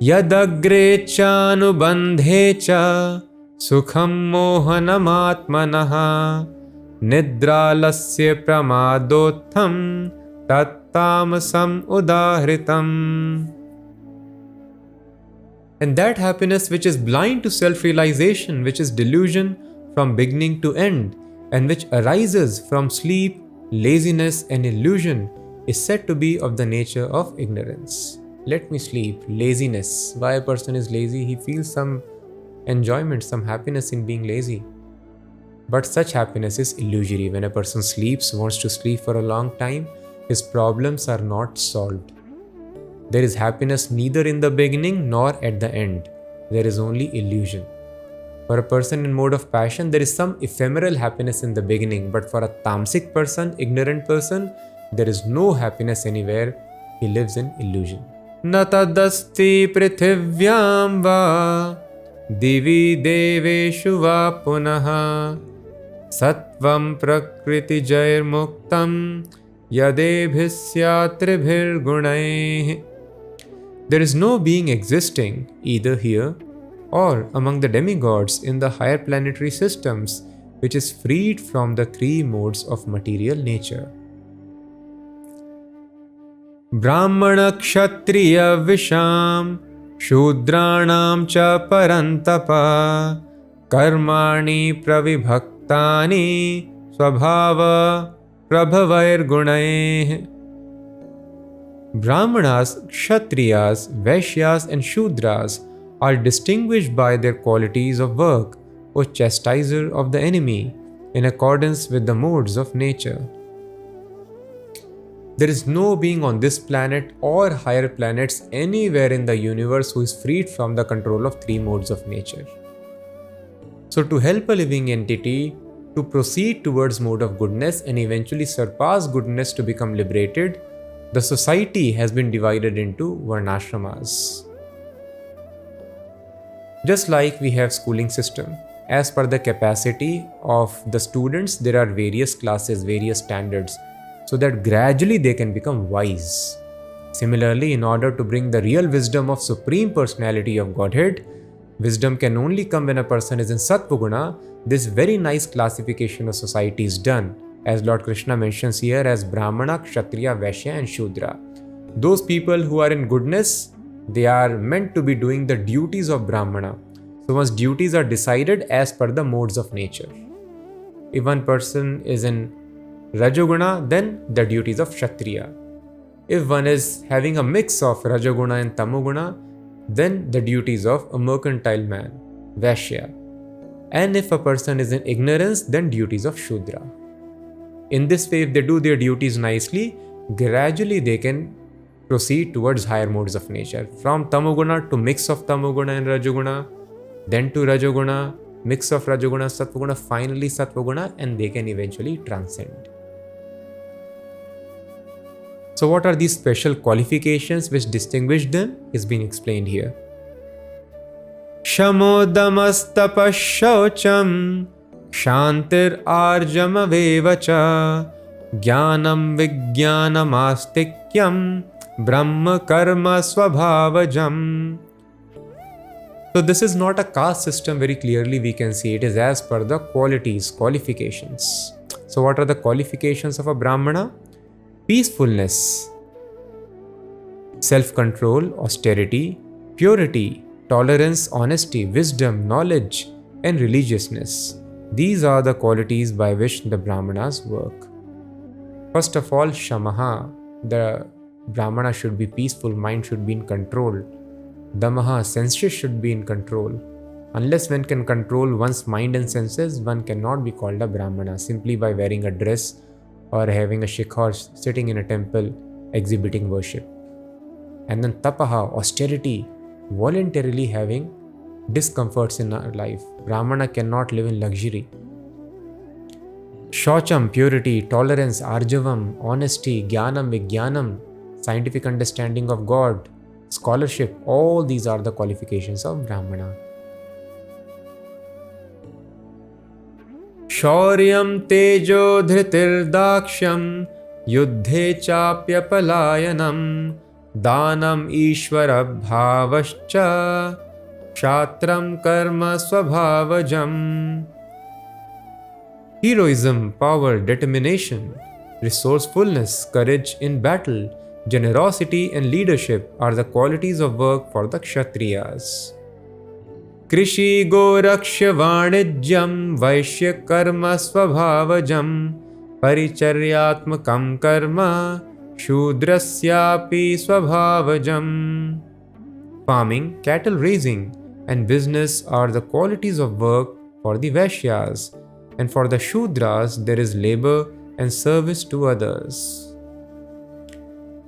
Yadagre chanubandhe cha sukham mohanamaatmanaha nidralasya pramadotham tattamasam udahritam. And that happiness which is blind to self-realization, which is delusion from beginning to end, and which arises from sleep, laziness and illusion, is said to be of the nature of ignorance. Let me sleep, laziness. Why a person is lazy? He feels some enjoyment, some happiness in being lazy. But such happiness is illusory. When a person sleeps, wants to sleep for a long time, his problems are not solved. There is happiness neither in the beginning nor at the end. There is only illusion. For a person in mode of passion, there is some ephemeral happiness in the beginning, but for a tamasic person, ignorant person, there is no happiness anywhere. He lives in illusion. Natadasti prithivyam va divi deveshu va punaha sattvam prakriti jair muktam yadebhisyatribhir gunai. There is no being existing either here or among the demigods in the higher planetary systems which is freed from the three modes of material nature. Brahmana kshatriya visham shudranam cha parantapa karmani pravibhaktani swabhava prabhavair gunai. Brahmanas, Kshatriyas, Vaishyas and Shudras are distinguished by their qualities of work or chastiser of the enemy in accordance with the modes of nature. There is no being on this planet or higher planets anywhere in the universe who is freed from the control of three modes of nature. So to help a living entity to proceed towards mode of goodness and eventually surpass goodness to become liberated, the society has been divided into varnashramas. Just like we have schooling system, as per the capacity of the students, there are various classes, various standards, so that gradually they can become wise. Similarly, in order to bring the real wisdom of Supreme Personality of Godhead, wisdom can only come when a person is in Sattva-guna. This very nice classification of society is done, as Lord Krishna mentions here, as Brahmana, Kshatriya, Vaishya and Shudra. Those people who are in goodness, they are meant to be doing the duties of Brahmana. So one's duties are decided as per the modes of nature. If one person is in Rajoguna, then the duties of Kshatriya. If one is having a mix of Rajoguna and Tamoguna, then the duties of a mercantile man, Vaishya. And if a person is in ignorance, then duties of Shudra. In this way, if they do their duties nicely, gradually they can proceed towards higher modes of nature. From Tamoguna to mix of Tamoguna and Rajoguna, then to Rajoguna, mix of Rajoguna, Sattvaguna, finally Sattvaguna, and they can eventually transcend. So what are these special qualifications which distinguish them is being explained here. Shamodamastapashaucham Shantir arjamavevacha Jnanam vijnanamastikyam Brahma karma swabhavajam. So this is not a caste system, very clearly we can see it is as per the qualifications. So what are the qualifications of a Brahmana? Peacefulness, self-control, austerity, purity, tolerance, honesty, wisdom, knowledge, and religiousness. These are the qualities by which the Brahmanas work. First of all, Shamaha. The Brahmana should be peaceful, mind should be in control. Damaha, senses should be in control. Unless one can control one's mind and senses, one cannot be called a Brahmana simply by wearing a dress or having a shikha or sitting in a temple exhibiting worship. And then Tapaha, austerity, voluntarily having discomforts in our life. Brahmana cannot live in luxury. Shaucham, purity, tolerance, arjavam, honesty, jnanam, vijnanam, scientific understanding of God, scholarship, all these are the qualifications of Brahmana. Shauryam tejo dhritir daksham yuddhe chapya palayanam danam ishvara bhavascha shatram karma swabhavajam. Heroism, power, determination, resourcefulness, courage in battle, generosity and leadership are the qualities of work for the Kshatriyas. Krishi gorakshya vanijyam vaishya karma swabhavajam paricharyatmakam karma shudrasyapi swabhavajam. Farming, cattle raising and business are the qualities of work for the Vaishyas, and for the Shudras there is labor and service to others.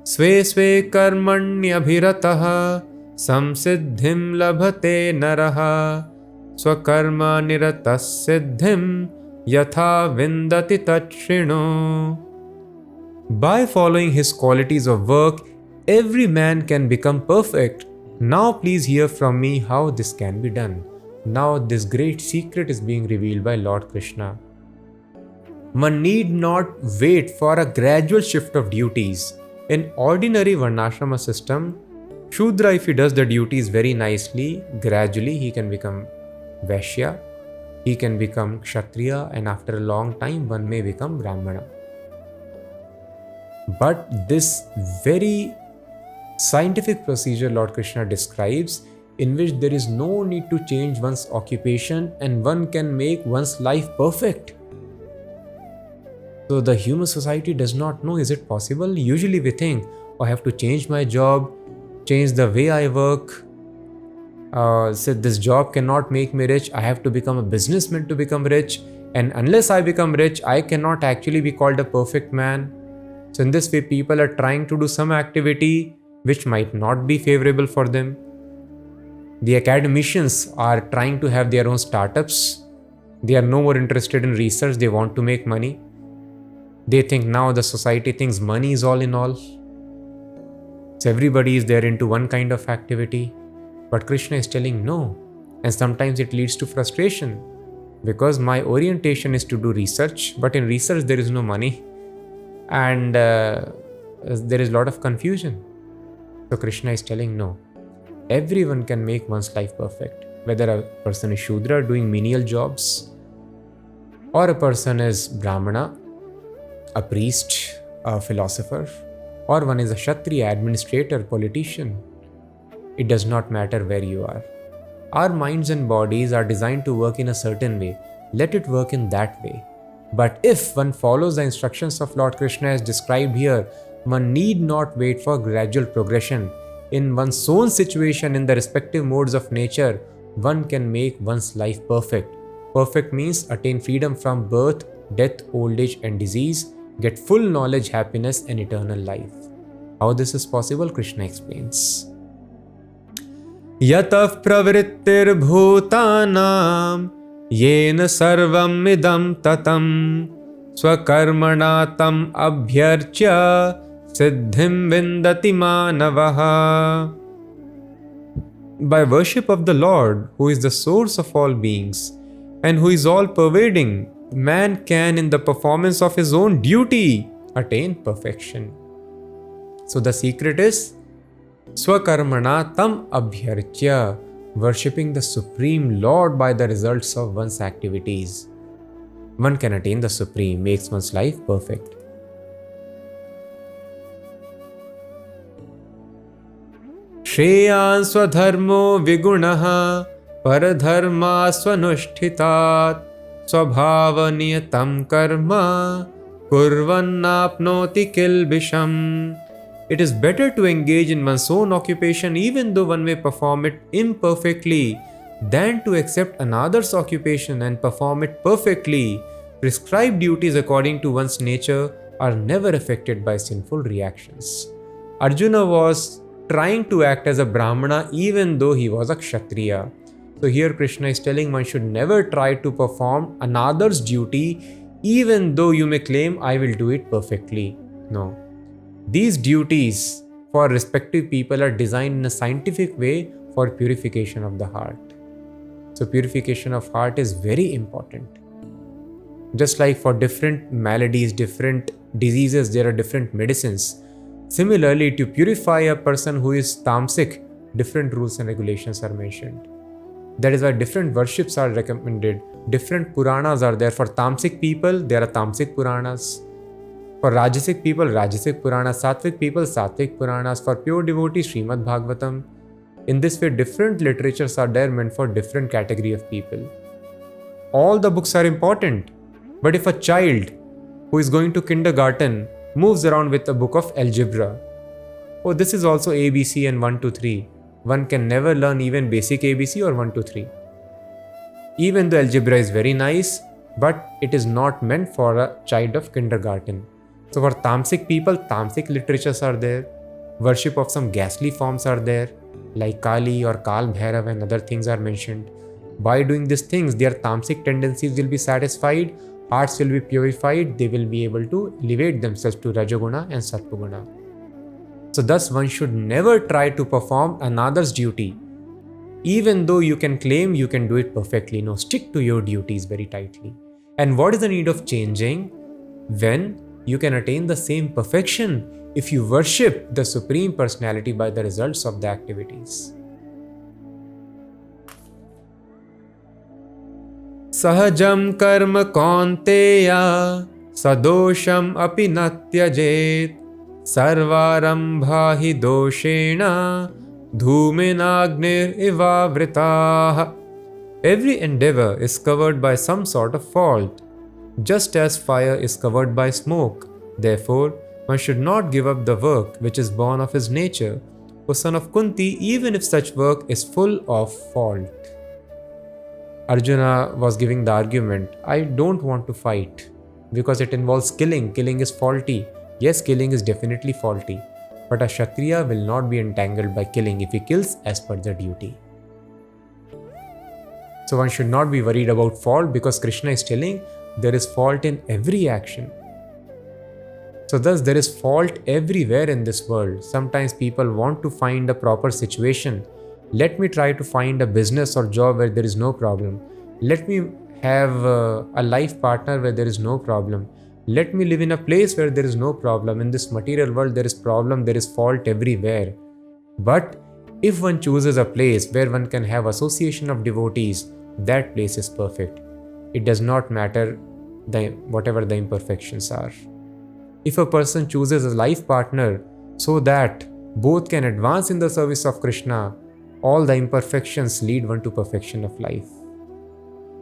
Sve sve karmanyabhirataha samsiddhim labhate naraha swakarma niratas siddhim yatha vindati tachrino. By following his qualities of work, every man can become perfect. Now please hear from me how this can be done. Now this great secret is being revealed by Lord Krishna. One need not wait for a gradual shift of duties. In ordinary Varnashrama system, Shudra, if he does the duties very nicely, gradually he can become Vaishya, he can become Kshatriya, and after a long time one may become Brahmana. But this very scientific procedure Lord Krishna describes, in which there is no need to change one's occupation and one can make one's life perfect. So the human society does not know, is it possible? Usually we think, I have to change my job, change the way I work. So this job cannot make me rich. I have to become a businessman to become rich. And unless I become rich, I cannot actually be called a perfect man. So in this way, people are trying to do some activity which might not be favorable for them. The academicians are trying to have their own startups. They are no more interested in research. They want to make money. They think now the society thinks money is all in all. So everybody is there into one kind of activity. But Krishna is telling no. And sometimes it leads to frustration. Because my orientation is to do research. But in research there is no money. And there is a lot of confusion. So Krishna is telling no. Everyone can make one's life perfect. Whether a person is Shudra doing menial jobs, or a person is Brahmana, a priest, a philosopher, or one is a Kshatriya, administrator, politician. It does not matter where you are. Our minds and bodies are designed to work in a certain way. Let it work in that way. But if one follows the instructions of Lord Krishna as described here, one need not wait for gradual progression. In one's own situation, in the respective modes of nature, one can make one's life perfect. Perfect means attain freedom from birth, death, old age and disease, get full knowledge, happiness and eternal life. How this is possible, Krishna explains. Yatav pravrittir bhutanam yena sarvam idam tatam swakarmana tam abhyarcha siddhim vindati manavaha. By worship of the Lord, who is the source of all beings and who is all pervading, man can in the performance of his own duty attain perfection. So the secret is swakarmana tam abhyarcha, worshipping the Supreme Lord by the results of one's activities. One can attain the Supreme, makes one's life perfect. Shreyan swadharmo vigunaha paradharma swanushthitat स्वभावनियतं कर्म kurvannapnoti kilbisham. It is better to engage in one's own occupation even though one may perform it imperfectly than to accept another's occupation and perform it perfectly. Prescribed duties according to one's nature are never affected by sinful reactions. Arjuna was trying to act as a Brahmana even though he was a Kshatriya. So here Krishna is telling one should never try to perform another's duty even though you may claim I will do it perfectly. No. These duties for respective people are designed in a scientific way for purification of the heart. So purification of heart is very important. Just like for different maladies, different diseases, there are different medicines. Similarly, to purify a person who is tamasic, different rules and regulations are mentioned. That is why different worships are recommended. Different Puranas are there. For tamasic people, there are tamasic Puranas. For Rajasic people, Rajasic Puranas. Sattvic people, Sattvic Puranas. For pure devotees, Shrimad Bhagavatam. In this way, different literatures are there meant for different category of people. All the books are important. But if a child who is going to kindergarten moves around with a book of algebra, oh, this is also ABC and 1, 2, 3. One can never learn even basic ABC or 1, 2, 3. Even though algebra is very nice, but it is not meant for a child of kindergarten. So for tamasic people, tamasic literatures are there. Worship of some ghastly forms are there, like Kali or Kal Bhairav and other things are mentioned. By doing these things, their tamasic tendencies will be satisfied, hearts will be purified, they will be able to elevate themselves to Rajoguna and Sattva-guna. So thus one should never try to perform another's duty, even though you can claim you can do it perfectly. No, stick to your duties very tightly. And what is the need of changing? When you can attain the same perfection if you worship the Supreme Personality by the results of the activities. Sahajam karma kaunteya sadosham api natyajet sarvarambha hi doshena dhuminagnir ivavritah. Every endeavor is covered by some sort of fault, just as fire is covered by smoke. Therefore, one should not give up the work which is born of his nature, O son of Kunti, even if such work is full of fault. Arjuna was giving the argument, I don't want to fight because it involves killing. Killing is faulty. Yes, killing is definitely faulty. But a Kshatriya will not be entangled by killing if he kills as per the duty. So one should not be worried about fault because Krishna is telling there is fault in every action. So thus there is fault everywhere in this world. Sometimes people want to find a proper situation. Let me try to find a business or job where there is no problem. Let me have a life partner where there is no problem. Let me live in a place where there is no problem. In this material world, there is problem, there is fault everywhere. But if one chooses a place where one can have association of devotees, that place is perfect. It does not matter whatever the imperfections are. If a person chooses a life partner so that both can advance in the service of Krishna, all the imperfections lead one to perfection of life.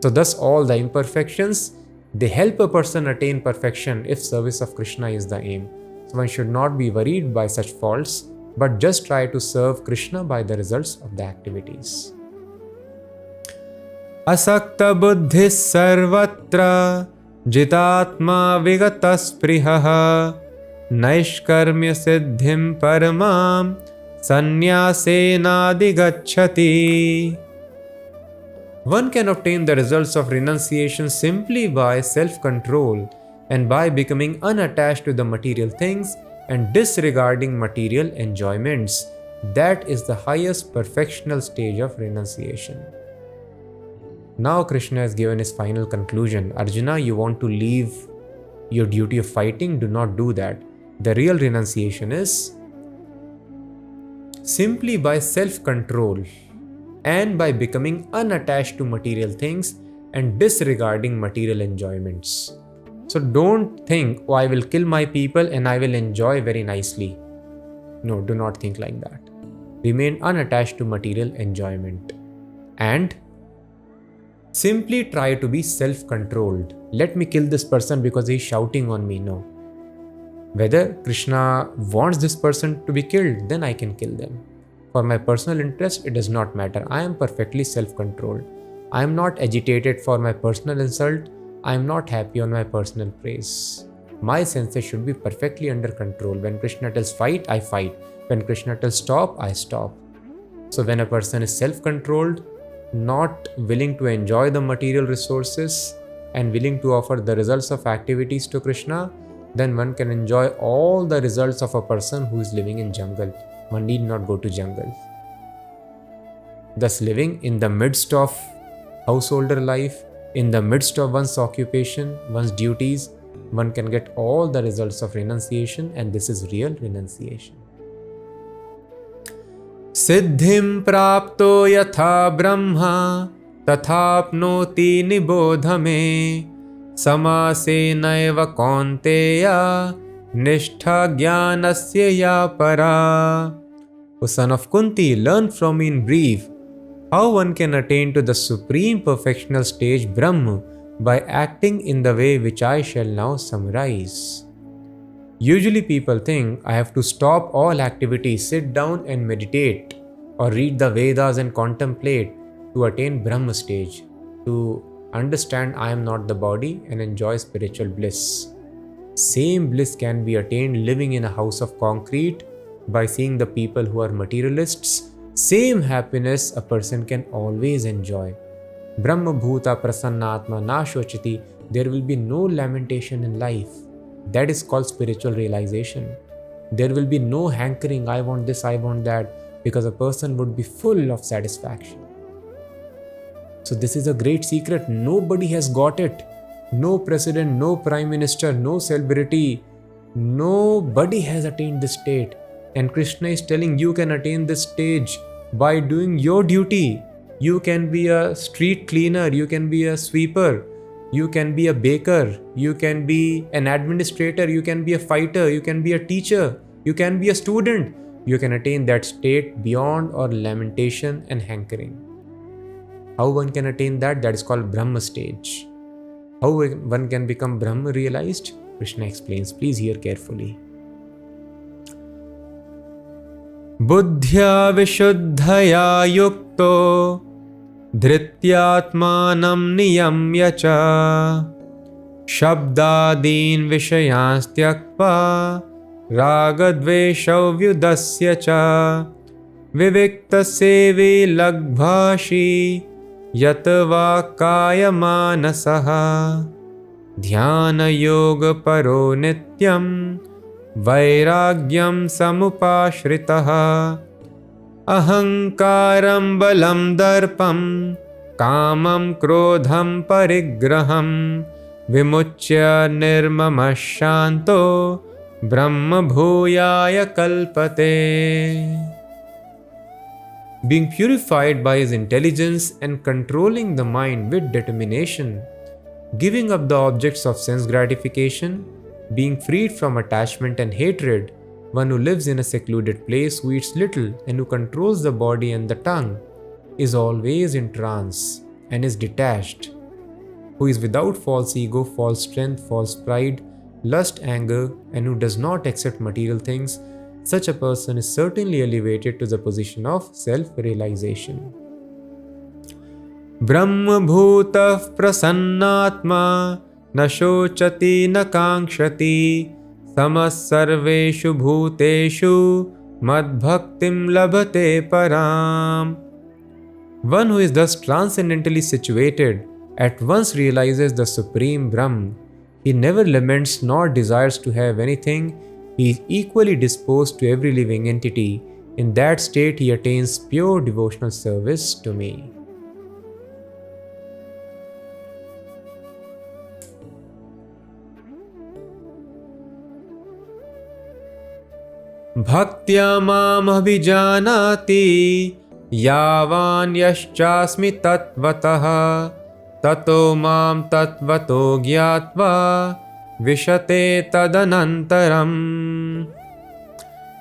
So thus all the imperfections, they help a person attain perfection if service of Krishna is the aim. So one should not be worried by such faults, but just try to serve Krishna by the results of the activities. Asakta buddhis sarvatra jitatma vigatasprihaha naishkarmya siddhim paramam sannyasena. One can obtain the results of renunciation simply by self-control and by becoming unattached to the material things and disregarding material enjoyments. That is the highest perfectional stage of renunciation. Now Krishna has given his final conclusion. Arjuna, you want to leave your duty of fighting? Do not do that. The real renunciation is simply by self-control and by becoming unattached to material things and disregarding material enjoyments. So don't think, oh, I will kill my people and I will enjoy very nicely. No, do not think like that. Remain unattached to material enjoyment and Simply try to be self-controlled. Let me kill this person because he's shouting on me. No. Whether Krishna wants this person to be killed, then I can kill them. For my personal interest, it does not matter. I am perfectly self-controlled. I am not agitated for my personal insult. I am not happy on my personal praise. My senses should be perfectly under control. When Krishna tells fight, I fight. When Krishna tells stop, I stop. So when a person is self-controlled, not willing to enjoy the material resources and willing to offer the results of activities to Krishna, then one can enjoy all the results of a person who is living in jungle. One need not go to jungle. Thus, living in the midst of householder life, in the midst of one's occupation, one's duties, one can get all the results of renunciation, and this is real renunciation. Siddhim prapto yatha brahma tathapnoti nibodhame samase naiva kaunteya nishtha jnanasya ya para. O son of Kunti, learn from me in brief how one can attain to the supreme perfectional stage Brahma by acting in the way which I shall now summarize. Usually people think I have to stop all activities, sit down and meditate, or read the Vedas and contemplate to attain Brahma stage, to understand I am not the body and enjoy spiritual bliss. Same bliss can be attained living in a house of concrete by seeing the people who are materialists. Same happiness a person can always enjoy. Brahma Bhuta Prasannatma Nashochati. There will be no lamentation in life. That is called spiritual realization. There will be no hankering, I want this, I want that, because a person would be full of satisfaction. So this is a great secret. Nobody has got it. No president, no prime minister, no celebrity. Nobody has attained this state. And Krishna is telling you can attain this stage by doing your duty. You can be a street cleaner, you can be a sweeper, you can be a baker, you can be an administrator, you can be a fighter, you can be a teacher, you can be a student. You can attain that state beyond all lamentation and hankering. How one can attain that? That is called Brahma stage. How one can become Brahma realized? Krishna explains. Please hear carefully. Buddhya vishuddhaya yukto dhrityatmanam niyamya cha shabdadin vishayanstyakva ragadveshau vyudasya cha vivikta sevi lagbhashi yatva kaya manasaha dhyana yoga paro nityam vairagyam samupashritaha ahankaram balam darpam kamam krodham parigraham vimuchya nirmamashanto brahma bhuyaya kalpate. Being purified by his intelligence and controlling the mind with determination, giving up the objects of sense gratification, being freed from attachment and hatred, one who lives in a secluded place, who eats little and who controls the body and the tongue, is always in trance and is detached, who is without false ego, false strength, false pride, lust, anger, and who does not accept material things. Such a person is certainly elevated to the position of self-realization. Brahma bhutah prasannatma na shochati na kankshati samas sarveshu bhuteshu mad bhaktim labhate param. One who is thus transcendentally situated at once realizes the supreme Brahman. He never laments nor desires to have anything. He is equally disposed to every living entity. In that state, he attains pure devotional service to me. Bhaktya mam abhijanati yavan yaschasmi tatvatah tato mam tatvato gyatva vishate tadanantaram.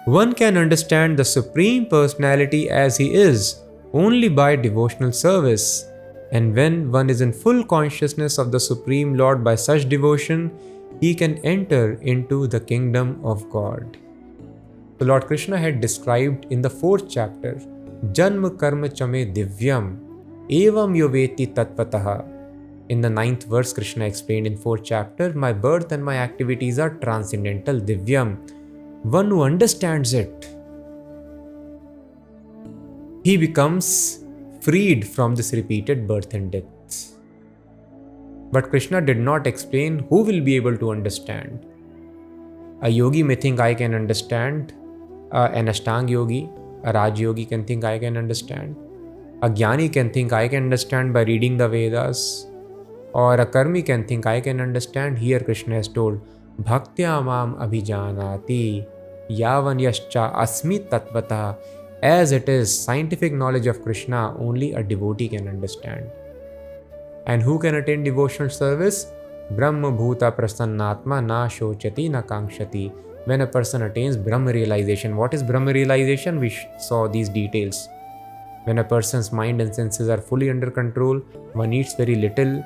One can understand the Supreme Personality as he is only by devotional service. And when one is in full consciousness of the Supreme Lord by such devotion, he can enter into the kingdom of God. So Lord Krishna had described in the 4th chapter, Janma Karma Chame Divyam Evam Yoveti Tatpataha. In the 9th verse, Krishna explained in 4th chapter, my birth and my activities are transcendental, Divyam. One who understands it, he becomes freed from this repeated birth and death. But Krishna did not explain who will be able to understand. A yogi may think I can understand, an Ashtang yogi, a Raj yogi can think I can understand, a Jnani can think I can understand by reading the Vedas, or a Karmi can think I can understand. Here Krishna has told, Bhaktya mam abhijanati yavan yascha asmi tatvata. As it is, scientific knowledge of Krishna only a devotee can understand. And who can attain devotional service? Brahma bhuta prasannatma na shochati na kankshati. When a person attains Brahma realization. What is Brahma realization? We saw these details. When a person's mind and senses are fully under control, one eats very little,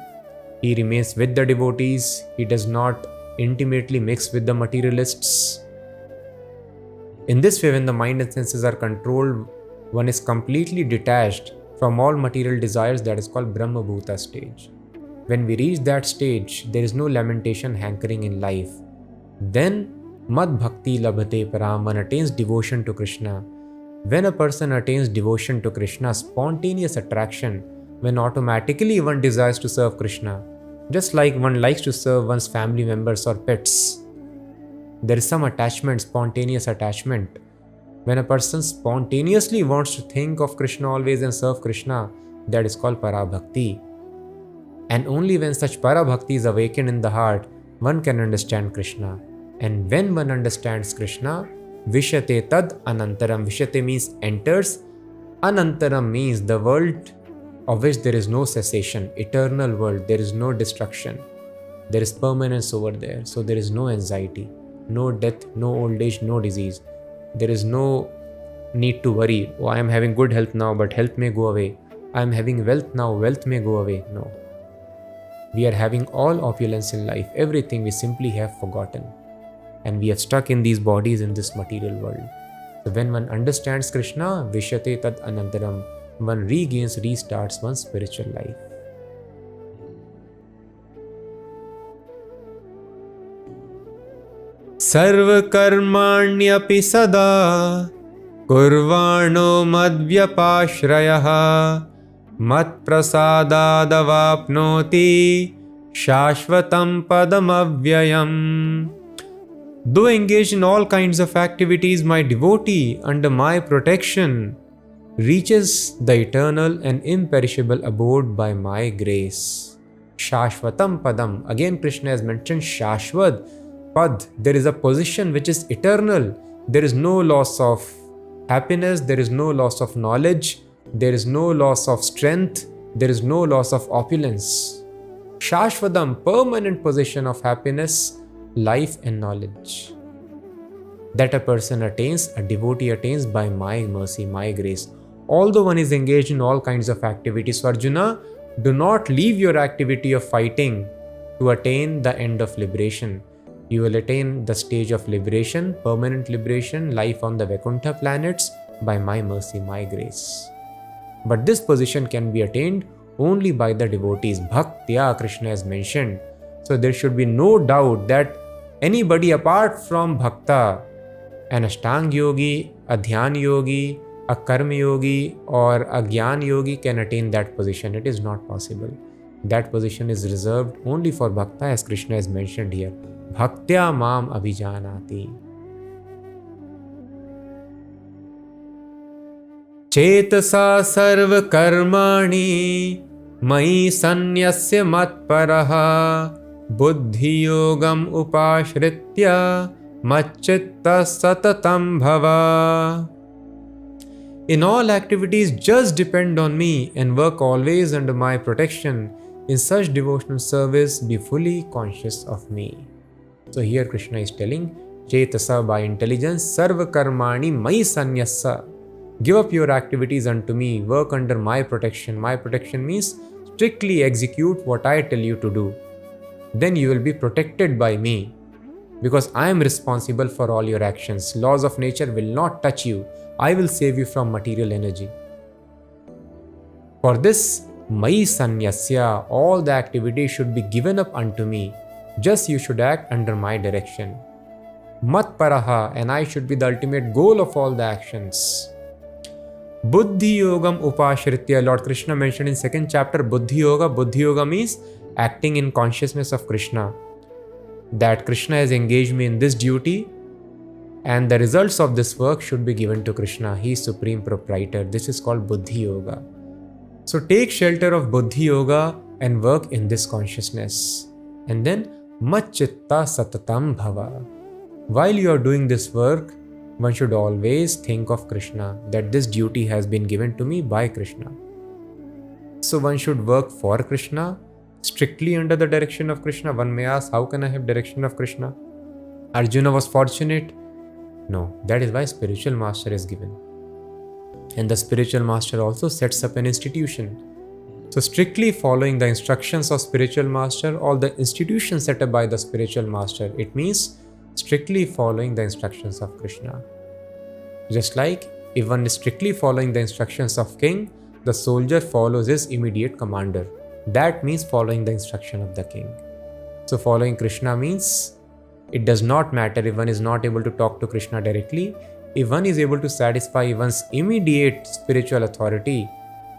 he remains with the devotees, he does not intimately mix with the materialists. In this way, when the mind and senses are controlled, one is completely detached from all material desires. That is called Brahma Bhuta stage. When we reach that stage, there is no lamentation hankering in life. Then, Mad Bhakti Labhate Param, one attains devotion to Krishna. When a person attains devotion to Krishna, spontaneous attraction, when automatically one desires to serve Krishna, just like one likes to serve one's family members or pets. There is some attachment, spontaneous attachment. When a person spontaneously wants to think of Krishna always and serve Krishna, that is called Parabhakti. And only when such Parabhakti is awakened in the heart, one can understand Krishna. And when one understands Krishna, Vishate Tad Anantaram. Vishate means enters. Anantaram means the world of which there is no cessation, eternal world, there is no destruction. There is permanence over there, so there is no anxiety, no death, no old age, no disease. There is no need to worry, oh, I am having good health now, but health may go away. I am having wealth now, wealth may go away. No. We are having all opulence in life, everything we simply have forgotten. And we have stuck in these bodies in this material world. So when one understands Krishna, Vishate Tad Anantaram, one regains, restarts one's spiritual life. Sarva karmanyapi sada kurvano madvyapashrayaha mat prasadadavapnoti shashvatam padamavyayam. Though engaged in all kinds of activities, my devotee under my protection reaches the eternal and imperishable abode by my grace. Shashvatam Padam. Again Krishna has mentioned Shashvad Pad. There is a position which is eternal. There is no loss of happiness. There is no loss of knowledge. There is no loss of strength. There is no loss of opulence. Shashvadam, permanent position of happiness, life and knowledge. That a person attains, a devotee attains by my mercy, my grace. Although one is engaged in all kinds of activities. So Arjuna, do not leave your activity of fighting to attain the end of liberation. You will attain the stage of liberation, permanent liberation, life on the Vaikuntha planets by my mercy, my grace. But this position can be attained only by the devotees. Bhaktya, Krishna has mentioned. So there should be no doubt that anybody apart from Bhakta, an Ashtang yogi, a Dhyan yogi, a Karma yogi or a Gyan yogi can attain that position. It is not possible. That position is reserved only for Bhakta, as Krishna has mentioned here. Bhaktya mam abhijanati. Chetasa sarva karmani mai sanyasya matparaha buddhi yogam upashritya macchitta satatam bhava. In all activities, just depend on me and work always under my protection. In such devotional service, be fully conscious of me. So here Krishna is telling, Chetasa, by intelligence, sarva karmani mai sanyasa. Give up your activities unto me, work under my protection. My protection means strictly execute what I tell you to do, then you will be protected by me, because I am responsible for all your actions. Laws of nature will not touch you. I will save you from material energy. For this, Mai Sanyasya, all the activity should be given up unto me. Just you should act under my direction. Mat Paraha, and I should be the ultimate goal of all the actions. Buddhi Yogam Upashritya, Lord Krishna mentioned in 2nd chapter Buddhi Yoga. Buddhi Yoga means acting in consciousness of Krishna. That Krishna has engaged me in this duty, and the results of this work should be given to Krishna. He is Supreme Proprietor. This is called Buddhi Yoga. So take shelter of Buddhi Yoga and work in this consciousness. And then Macchitta Satatam Bhava. While you are doing this work, one should always think of Krishna, that this duty has been given to me by Krishna. So one should work for Krishna, strictly under the direction of Krishna. One may ask, how can I have direction of Krishna? Arjuna was fortunate. No, that is why spiritual master is given. And the spiritual master also sets up an institution. So strictly following the instructions of spiritual master, all the institutions set up by the spiritual master, it means strictly following the instructions of Krishna. Just like if one is strictly following the instructions of king, the soldier follows his immediate commander. That means following the instruction of the king. So following Krishna means it does not matter if one is not able to talk to Krishna directly. If one is able to satisfy one's immediate spiritual authority,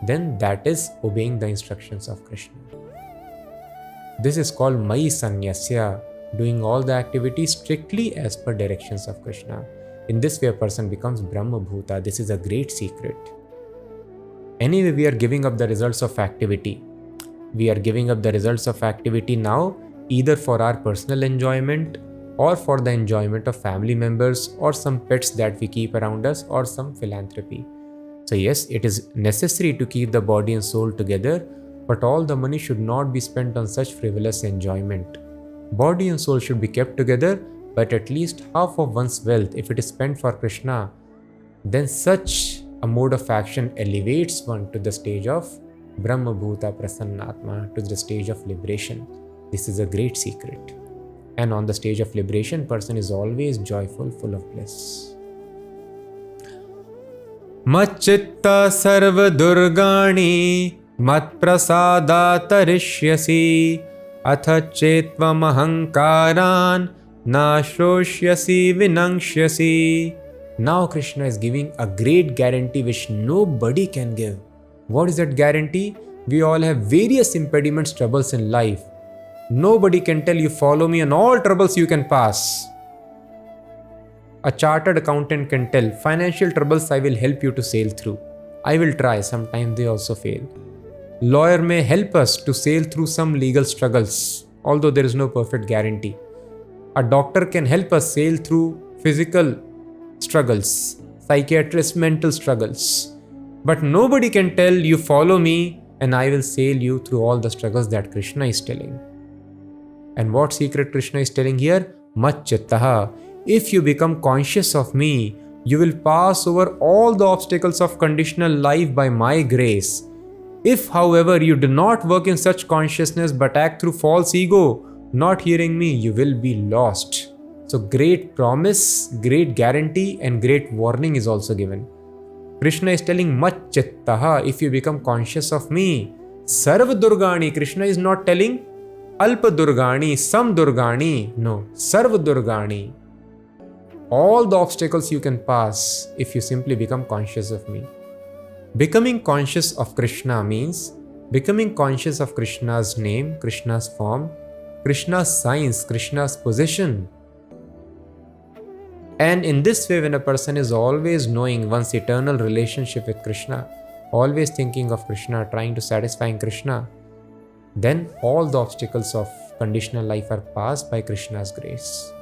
then that is obeying the instructions of Krishna. This is called Mai Sanyasya, doing all the activities strictly as per directions of Krishna. In this way, a person becomes Brahma Bhuta. This is a great secret. Anyway, we are giving up the results of activity. We are giving up the results of activity now, either for our personal enjoyment, or for the enjoyment of family members, or some pets that we keep around us, or some philanthropy. So yes, it is necessary to keep the body and soul together, but all the money should not be spent on such frivolous enjoyment. Body and soul should be kept together, but at least half of one's wealth, if it is spent for Krishna, then such a mode of action elevates one to the stage of Brahma Bhuta Prasannatma, to the stage of liberation. This is a great secret. And on the stage of liberation, person is always joyful, full of bliss. Macchitta sarva durgani mat prasada tarishyasi atha chetvam ahankaran nashroshyasi vinangshyasi. Now Krishna is giving a great guarantee which nobody can give. What is that guarantee? We all have various impediments, troubles in life. Nobody can tell you, follow me and all troubles you can pass. A chartered accountant can tell, financial troubles I will help you to sail through. I will try, sometimes they also fail. Lawyer may help us to sail through some legal struggles, although there is no perfect guarantee. A doctor can help us sail through physical struggles, psychiatrist mental struggles. But nobody can tell you, follow me and I will sail you through all the struggles that Krishna is telling. And what secret Krishna is telling here? Macchittaha. If you become conscious of me, you will pass over all the obstacles of conditional life by my grace. If, however, you do not work in such consciousness but act through false ego, not hearing me, you will be lost. So great promise, great guarantee and great warning is also given. Krishna is telling Macchittaha, if you become conscious of me. Sarva Durgani, Krishna is not telling Alpa Durgani, some Durgani. No, Sarva Durgani. All the obstacles you can pass if you simply become conscious of me. Becoming conscious of Krishna means becoming conscious of Krishna's name, Krishna's form, Krishna's signs, Krishna's position. And in this way, when a person is always knowing one's eternal relationship with Krishna, always thinking of Krishna, trying to satisfy Krishna, then all the obstacles of conditional life are passed by Krishna's grace.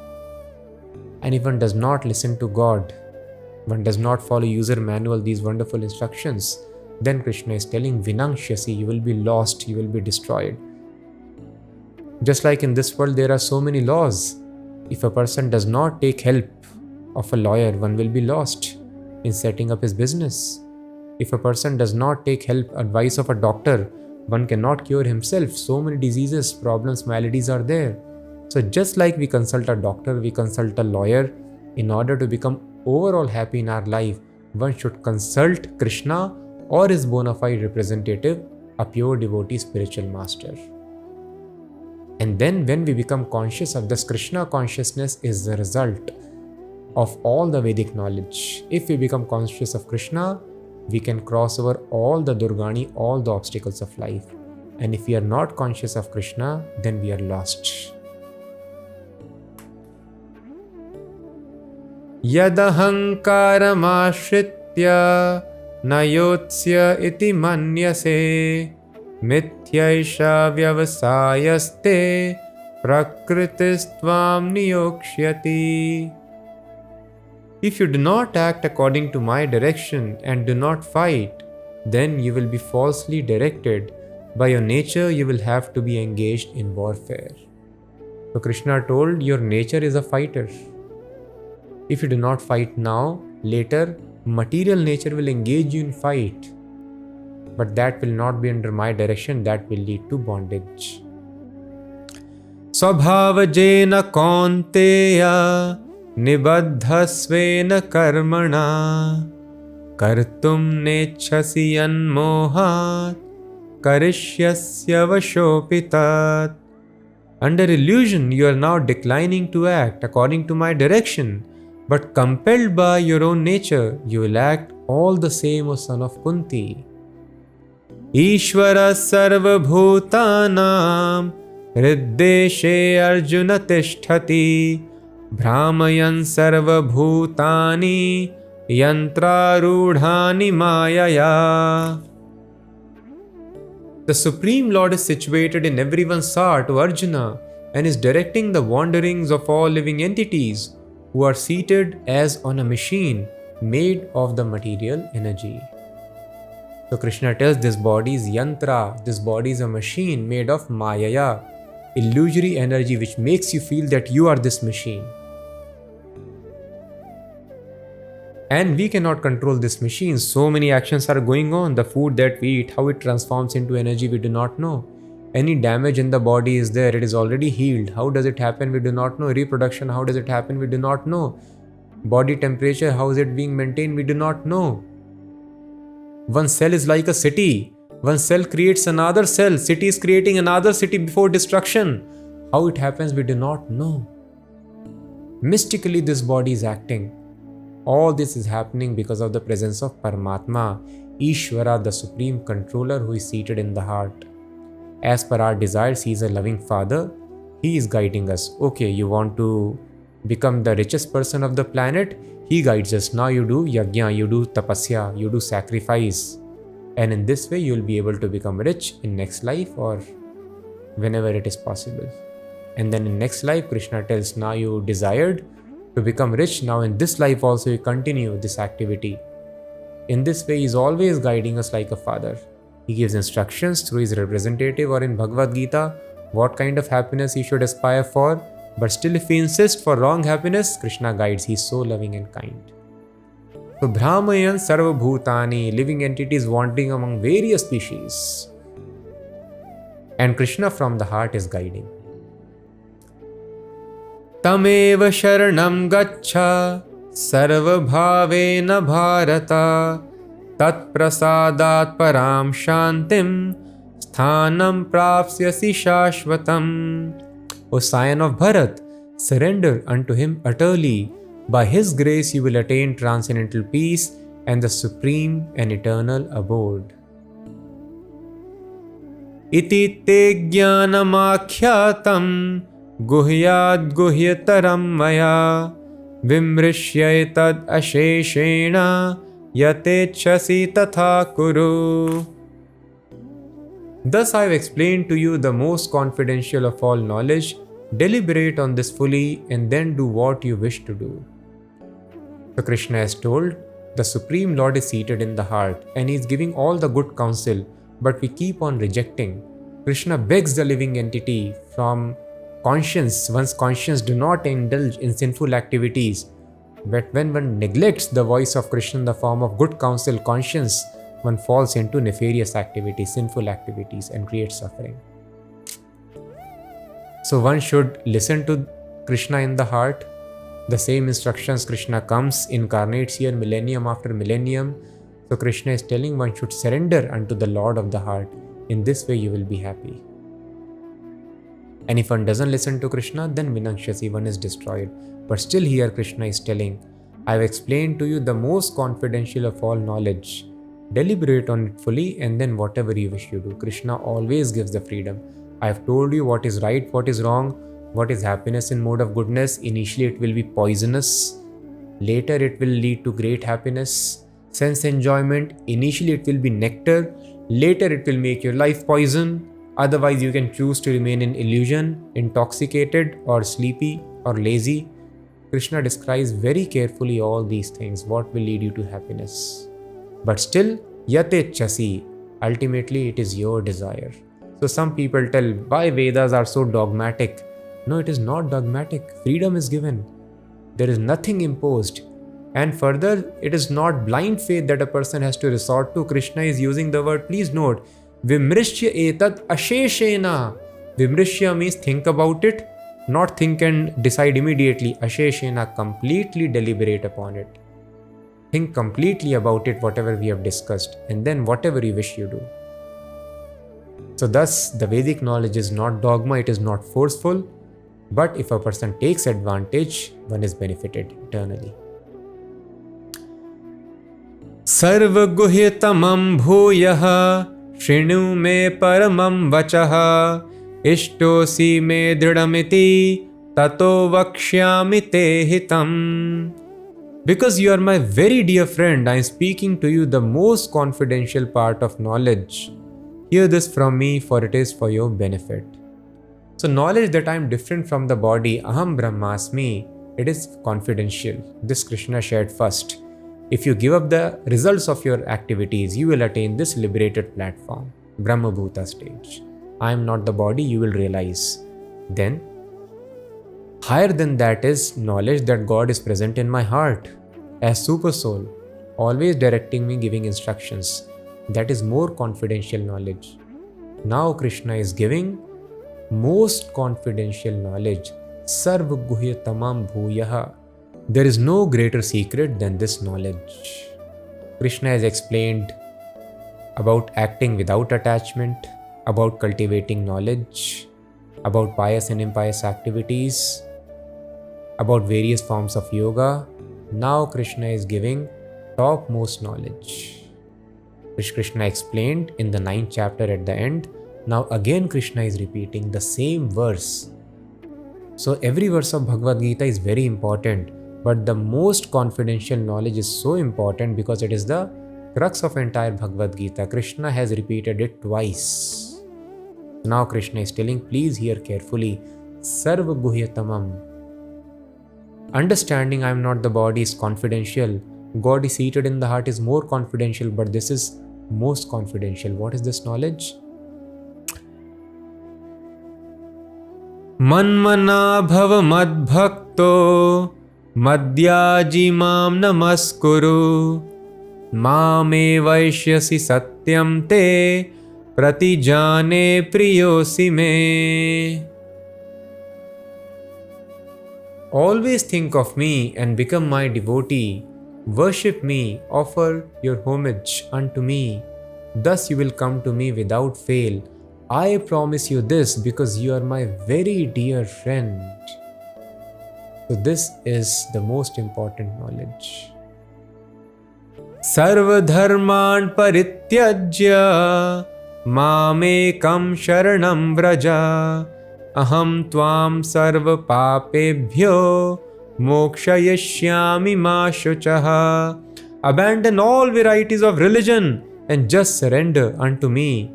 And if one does not listen to God, one does not follow user manual, these wonderful instructions, then Krishna is telling Vinangshyasi, you will be lost, you will be destroyed. Just like in this world, there are so many laws. If a person does not take help of a lawyer, one will be lost in setting up his business. If a person does not take help, advice of a doctor, One cannot cure himself. So many diseases, problems, maladies are there. So just like we consult a doctor, we consult a lawyer, in order to become overall happy in our life, one should consult Krishna or his bona fide representative, a pure devotee spiritual master. And then when we become conscious of this, Krishna consciousness is the result of all the Vedic knowledge. If we become conscious of Krishna, we can cross over all the Durgani, all the obstacles of life. And if we are not conscious of Krishna, then we are lost. Yadahankaramashritya nayotsya iti manyase mityaisha vyavasayaste prakritistvam niyokshyati. If you do not act according to my direction and do not fight, then you will be falsely directed. By your nature, you will have to be engaged in warfare. So Krishna told, your nature is a fighter. If you do not fight now, later, material nature will engage you in fight. But that will not be under my direction, that will lead to bondage. Swabhavajena kaunteya nibaddhasvena karmana kartum nechasi anmohat karishyasya vashopitat. Under illusion, you are now declining to act according to my direction, but compelled by your own nature, you will act all the same, O son of Kunti. Ishvara sarva bhutanam riddeshe arjuna tishthati Brahmayan sarva bhutani yantrarudhani mayaya. The Supreme Lord is situated in everyone's heart, O Arjuna, and is directing the wanderings of all living entities who are seated as on a machine made of the material energy. So Krishna tells this body is yantra, this body is a machine made of mayaya, illusory energy which makes you feel that you are this machine. And we cannot control this machine. So many actions are going on. The food that we eat, how it transforms into energy, we do not know. Any damage in the body is there, it is already healed. How does it happen? We do not know. Reproduction, how does it happen? We do not know. Body temperature, how is it being maintained? We do not know. One cell is like a city. One cell creates another cell. City is creating another city before destruction. How it happens, we do not know. Mystically, this body is acting. All this is happening because of the presence of Paramatma, Ishvara, the Supreme Controller who is seated in the heart. As per our desires, He is a loving Father. He is guiding us. Okay, you want to become the richest person of the planet? He guides us. Now you do yajna, you do tapasya, you do sacrifice. And in this way, you will be able to become rich in next life or whenever it is possible. And then in next life, Krishna tells, now you desired to become rich. Now in this life also you continue this activity. In this way, He is always guiding us like a father. He gives instructions through His representative or in Bhagavad Gita what kind of happiness he should aspire for. But still if we insist for wrong happiness, Krishna guides. He is so loving and kind. So Brahmayan Sarva Bhutani, living entities wanting among various species. And Krishna from the heart is guiding. Tameva Sharanam Gaccha Sarva Bhavena Bharata Tat Prasadat Param Shantim Sthanam Prapsyasi Shashvatam. O scion of Bharat, surrender unto Him utterly. By His grace you will attain transcendental peace and the supreme and eternal abode. Iti te jnanamakhyatam guhyad guhyataram maya vimrishyay tad asheshena yatechasi tatha kuru. Thus I have explained to you the most confidential of all knowledge. Deliberate on this fully and then do what you wish to do. So Krishna has told, the Supreme Lord is seated in the heart and He is giving all the good counsel, but we keep on rejecting. Krishna begs the living entity from conscience. One's conscience do not indulge in sinful activities. But when one neglects the voice of Krishna in the form of good counsel, conscience, one falls into nefarious activities, sinful activities, and creates suffering. So one should listen to Krishna in the heart. The same instructions Krishna comes, incarnates here millennium after millennium. So Krishna is telling one should surrender unto the Lord of the heart. In this way you will be happy. And if one doesn't listen to Krishna, then Vinakshasi, one is destroyed. But still here Krishna is telling, I have explained to you the most confidential of all knowledge. Deliberate on it fully and then whatever you wish you do. Krishna always gives the freedom. I have told you what is right, what is wrong, what is happiness in mode of goodness. Initially it will be poisonous. Later it will lead to great happiness. Sense enjoyment. Initially it will be nectar. Later it will make your life poison. Otherwise you can choose to remain in illusion, intoxicated or sleepy or lazy. Krishna describes very carefully all these things, what will lead you to happiness. But still, yate chasi, ultimately it is your desire. So some people tell, why Vedas are so dogmatic? No, it is not dogmatic. Freedom is given. There is nothing imposed. And further, it is not blind faith that a person has to resort to. Krishna is using the word, please note, Vimrishya etat asheshena. Vimrishya means think about it, not think and decide immediately. Asheshena, completely deliberate upon it. Think completely about it, whatever we have discussed, and then whatever you wish you do. So thus, the Vedic knowledge is not dogma, it is not forceful, but if a person takes advantage, one is benefited eternally. Sarva guhyatamam bhuyah Shrinu me paramam vachaha Ishtosi me dridamiti Tato vakshyami te hitam. Because you are my very dear friend, I am speaking to you the most confidential part of knowledge. Hear this from me, for it is for your benefit. So knowledge that I am different from the body, aham brahmasmi, it is confidential. This Krishna shared first. If you give up the results of your activities, you will attain this liberated platform, Brahma Bhuta stage. I am not the body, you will realize. Then, higher than that is knowledge that God is present in my heart as Super Soul, always directing me, giving instructions. That is more confidential knowledge. Now Krishna is giving most confidential knowledge, Sarva Guhya Tamam Bhuyaha. There is no greater secret than this knowledge. Krishna has explained about acting without attachment, about cultivating knowledge, about pious and impious activities, about various forms of yoga. Now Krishna is giving topmost knowledge, which Krishna explained in the 9th chapter at the end. Now again Krishna is repeating the same verse. So every verse of Bhagavad Gita is very important, but the most confidential knowledge is so important because it is the crux of entire Bhagavad Gita. Krishna has repeated it twice. Now Krishna is telling, please hear carefully, Sarva Guhyatamam. Understanding I am not the body is confidential. God is seated in the heart is more confidential, but this is most confidential. What is this knowledge? Manmana bhava madbhakto madhyaji mam namaskuru mame vaishyasi satyam te pratijane priyosi me. Always think of me and become my devotee. Worship me, offer your homage unto me. Thus you will come to me without fail. I promise you this because you are my very dear friend. So this is the most important knowledge. Sarva dharman parityajya mamekam sharanam vraja aham tvam sarva papebhyo mokshayashyami ma shuchaha. Abandon all varieties of religion and just surrender unto me.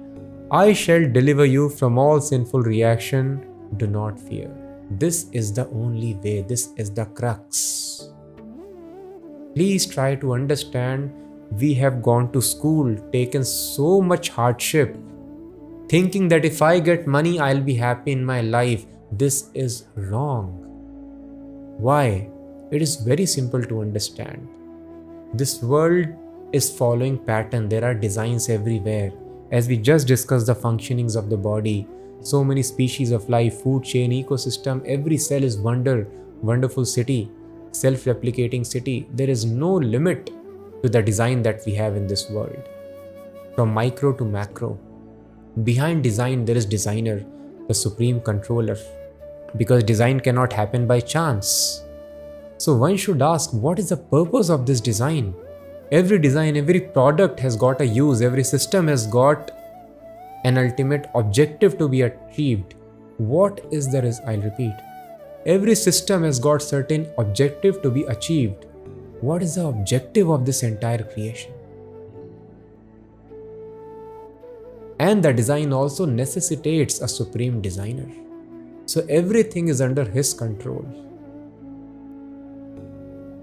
I shall deliver you from all sinful reaction. Do not fear. This is the only way. This is the crux. Please try to understand. We have gone to school, taken so much hardship, thinking that if I get money, I'll be happy in my life. This is wrong. Why? It is very simple to understand. This world is following pattern. There are designs everywhere. As we just discussed the functionings of the body, so many species of life, food chain, ecosystem, every cell is wonderful city, self-replicating city. There is no limit to the design that we have in this world. From micro to macro. Behind design, there is designer, the supreme controller. Because design cannot happen by chance. So one should ask, what is the purpose of this design? Every design, every product has got a use, every system has got an ultimate objective to be achieved. What is the result? I'll repeat. Every system has got certain objective to be achieved. What is the objective of this entire creation? And the design also necessitates a supreme designer. So everything is under his control.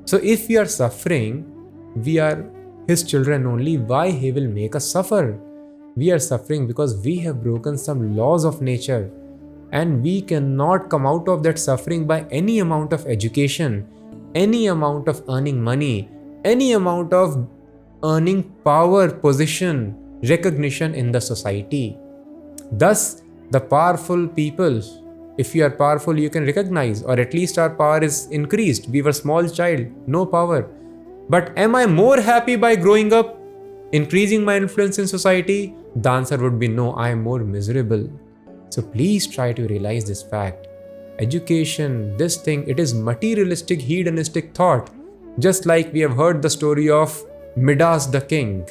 So if we are suffering, we are his children only. Why he will make us suffer? We are suffering because we have broken some laws of nature, and we cannot come out of that suffering by any amount of education, any amount of earning money, any amount of earning power, position, recognition in the society. Thus, the powerful people, if you are powerful, you can recognize, or at least our power is increased. We were small child, no power. But am I more happy by growing up, increasing my influence in society? The answer would be no, I am more miserable. So please try to realize this fact. Education, this thing, it is materialistic, hedonistic thought. Just like we have heard the story of Midas the king.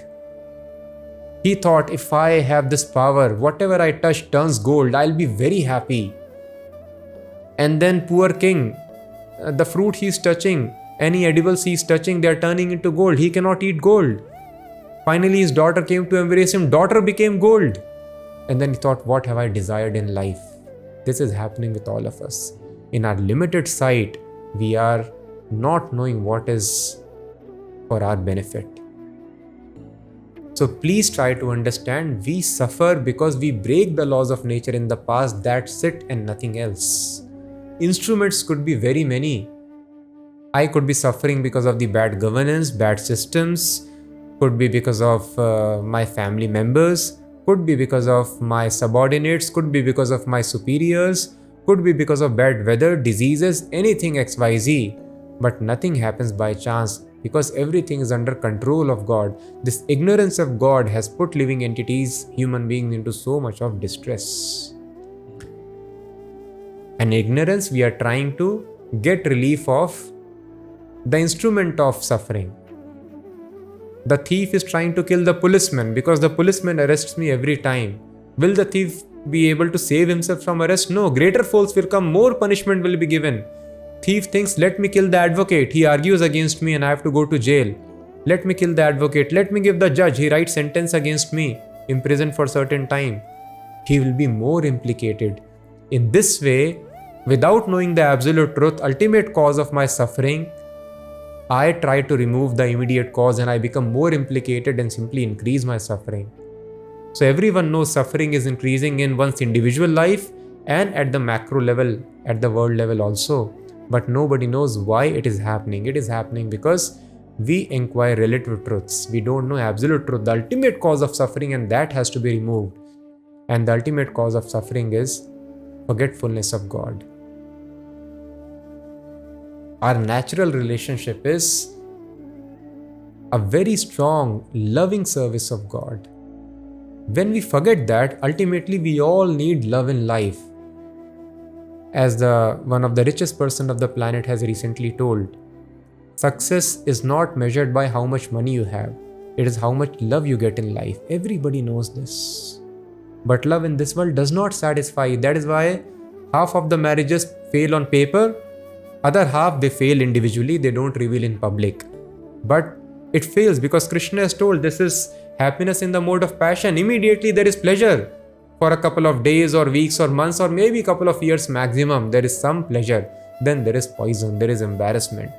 He thought, if I have this power, whatever I touch turns gold, I'll be very happy. And then poor king, the fruit he's touching, any edibles he's touching, they're turning into gold. He cannot eat gold. Finally, his daughter came to embrace him. Daughter became gold. And then he thought, what have I desired in life? This is happening with all of us. In our limited sight, we are not knowing what is for our benefit. So please try to understand, we suffer because we break the laws of nature in the past. That's it and nothing else. Instruments could be very many. I could be suffering because of the bad governance, bad systems, could be because of my family members, could be because of my subordinates, could be because of my superiors, could be because of bad weather, diseases, anything XYZ. But nothing happens by chance because everything is under control of God. This ignorance of God has put living entities, human beings, into so much of distress. And ignorance, we are trying to get relief of the instrument of suffering. The thief is trying to kill the policeman because the policeman arrests me every time. Will the thief be able to save himself from arrest? No, greater force will come, more punishment will be given. Thief thinks, let me kill the advocate. He argues against me and I have to go to jail. Let me kill the advocate. Let me give the judge. He writes sentence against me, imprisoned for certain time. He will be more implicated. In this way, without knowing the absolute truth, ultimate cause of my suffering, I try to remove the immediate cause and I become more implicated and simply increase my suffering. So everyone knows suffering is increasing in one's individual life and at the macro level, at the world level also. But nobody knows why it is happening. It is happening because we inquire relative truths. We don't know absolute truth, the ultimate cause of suffering, and that has to be removed. And the ultimate cause of suffering is forgetfulness of God. Our natural relationship is a very strong, loving service of God. When we forget that, ultimately we all need love in life. As one of the richest person of the planet has recently told, success is not measured by how much money you have. It is how much love you get in life. Everybody knows this. But love in this world does not satisfy. That is why half of the marriages fail on paper. Other half, they fail individually, they don't reveal in public. But it fails because Krishna has told this is happiness in the mode of passion. Immediately there is pleasure. For a couple of days or weeks or months or maybe a couple of years maximum, there is some pleasure. Then there is poison, there is embarrassment.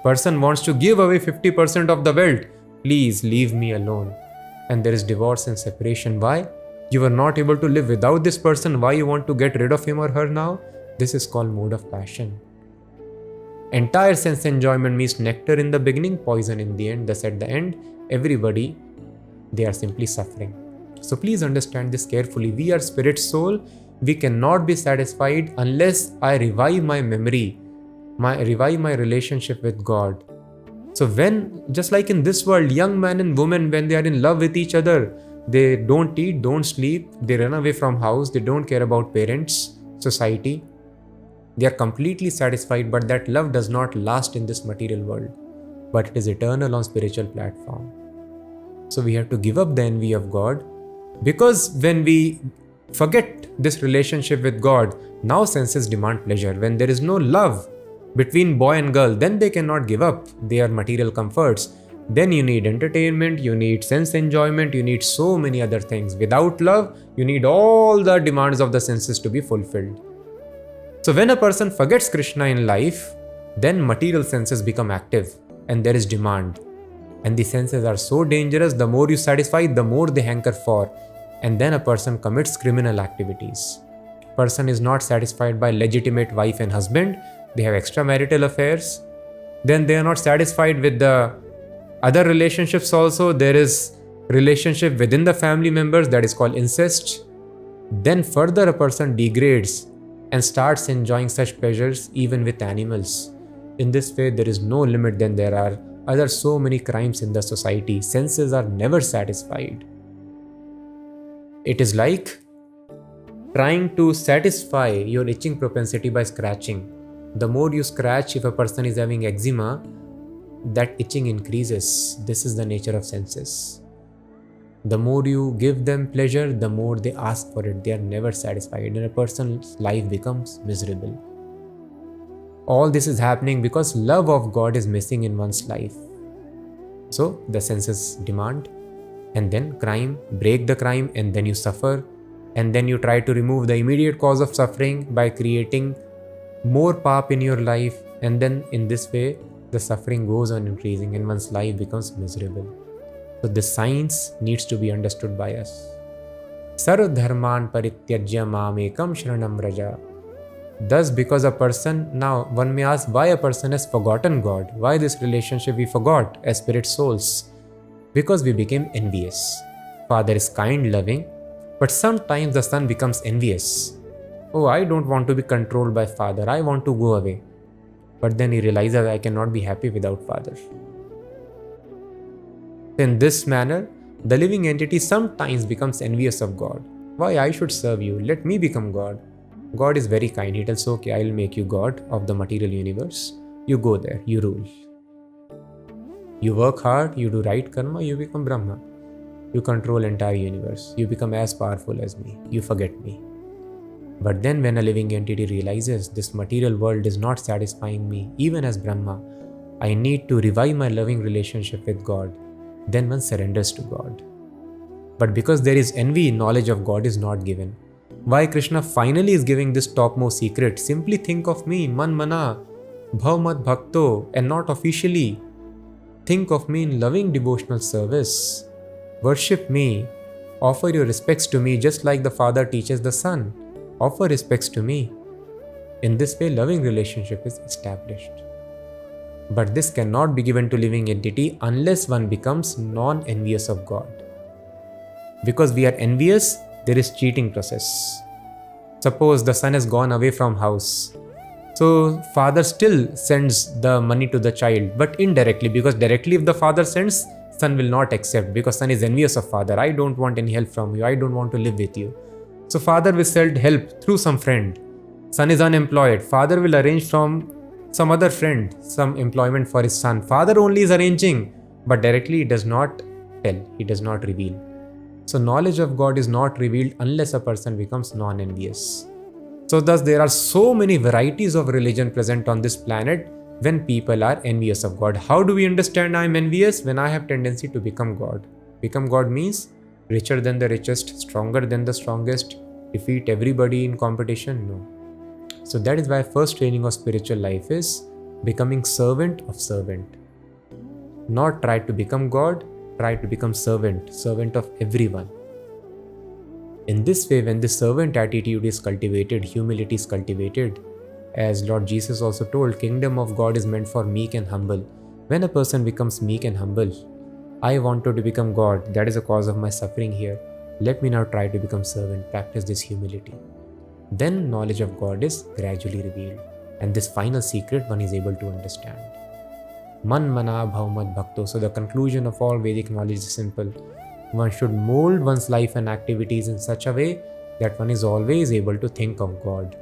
Person wants to give away 50% of the wealth. Please leave me alone. And there is divorce and separation. Why? You were not able to live without this person. Why you want to get rid of him or her now? This is called mode of passion. Entire sense enjoyment means nectar in the beginning, poison in the end. Thus at the end, everybody, they are simply suffering. So please understand this carefully. We are spirit soul. We cannot be satisfied unless I revive my memory, revive my relationship with God. So when, just like in this world, young man and woman, when they are in love with each other, they don't eat, don't sleep, they run away from house, they don't care about parents, society. They are completely satisfied, but that love does not last in this material world, but it is eternal on spiritual platform. So we have to give up the envy of God, because when we forget this relationship with God, now senses demand pleasure. When there is no love between boy and girl, then they cannot give up their material comforts. Then you need entertainment, you need sense enjoyment, you need so many other things. Without love, you need all the demands of the senses to be fulfilled. So when a person forgets Krishna in life, then material senses become active and there is demand. And the senses are so dangerous, the more you satisfy, the more they hanker for. And then a person commits criminal activities. Person is not satisfied by legitimate wife and husband, they have extramarital affairs. Then they are not satisfied with the other relationships also. There is relationship within the family members, that is called incest. Then further a person degrades and starts enjoying such pleasures even with animals. In this way, there is no limit. Then there are other so many crimes in the society. Senses are never satisfied. It is like trying to satisfy your itching propensity by scratching. The more you scratch, if a person is having eczema, that itching increases. This is the nature of senses. The more you give them pleasure, the more they ask for it. They are never satisfied, and a person's life becomes miserable. All this is happening because love of God is missing in one's life. So the senses demand, and then crime, break the crime, and then you suffer, and then you try to remove the immediate cause of suffering by creating more pap in your life, and then in this way the suffering goes on increasing and one's life becomes miserable. So this science needs to be understood by us. Sarv dharman parityajya mamekam sharanam vraja. Thus, because a person, now one may ask why a person has forgotten God, why this relationship we forgot as spirit souls? Because we became envious. Father is kind, loving, but sometimes the son becomes envious. Oh, I don't want to be controlled by father, I want to go away. But then he realizes I cannot be happy without father. In this manner, the living entity sometimes becomes envious of God. Why I should serve you? Let me become God. God is very kind. He tells, okay, I will make you God of the material universe. You go there, you rule. You work hard, you do right karma, you become Brahma. You control entire universe. You become as powerful as me. You forget me. But then when a living entity realizes this material world is not satisfying me, even as Brahma, I need to revive my loving relationship with God, then one surrenders to God. But because there is envy, knowledge of God is not given. Why Krishna finally is giving this topmost secret? Simply think of me, man mana, bhav mat bhakto, and not officially. Think of me in loving devotional service. Worship me. Offer your respects to me just like the father teaches the son. Offer respects to me. In this way, loving relationship is established. But this cannot be given to living entity unless one becomes non-envious of God. Because we are envious, there is cheating process. Suppose the son has gone away from house. So father still sends the money to the child, but indirectly, because directly if the father sends, son will not accept because son is envious of father. I don't want any help from you. I don't want to live with you. So father will send help through some friend. Son is unemployed. Father will arrange from some other friend some employment for his son. Father only is arranging, but directly he does not tell. He does not reveal. So knowledge of God is not revealed unless a person becomes non-envious. So thus there are so many varieties of religion present on this planet when people are envious of God. How do we understand I am envious? When I have tendency to become God. Become God means richer than the richest, stronger than the strongest, defeat everybody in competition? No. So that is why first training of spiritual life is becoming servant of servant. Not try to become God, try to become servant, servant of everyone. In this way, when the servant attitude is cultivated, humility is cultivated, As Lord Jesus also told, kingdom of God is meant for meek and humble. When a person becomes meek and humble, I wanted to become God, that is the cause of my suffering here. Let me now try to become servant, practice this humility. Then knowledge of God is gradually revealed, and this final secret one is able to understand. Man mana bhavmad bhakto. So the conclusion of all Vedic knowledge is simple. One should mold one's life and activities in such a way that one is always able to think of God.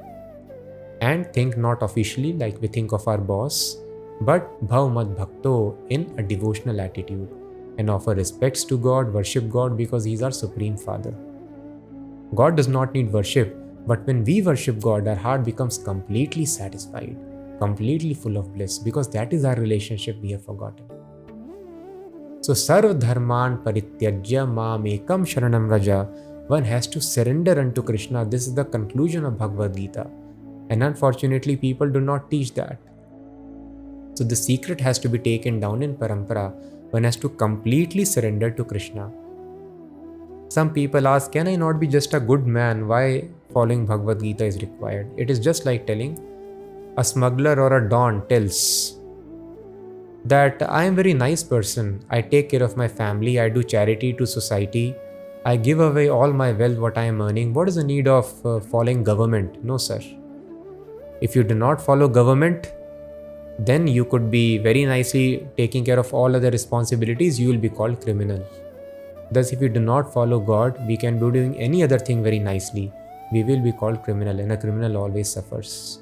And think not officially like we think of our boss, but bhavmad bhakto in a devotional attitude, and offer respects to God, worship God because He is our Supreme Father. God does not need worship, but when we worship God, our heart becomes completely satisfied, completely full of bliss, because that is our relationship we have forgotten. So, sarv dharman parityajya mam ekam sharanam raja. One has to surrender unto Krishna. This is the conclusion of Bhagavad Gita. And unfortunately, people do not teach that. So, the secret has to be taken down in parampara. One has to completely surrender to Krishna. Some people ask, can I not be just a good man? Why following Bhagavad Gita is required? It is just like telling a smuggler or a don tells that I am a very nice person. I take care of my family. I do charity to society. I give away all my wealth, what I am earning. What is the need of following government? No, sir. If you do not follow government, then you could be very nicely taking care of all other responsibilities. You will be called criminal. Thus, if we do not follow God, we can be doing any other thing very nicely. We will be called criminal, and a criminal always suffers.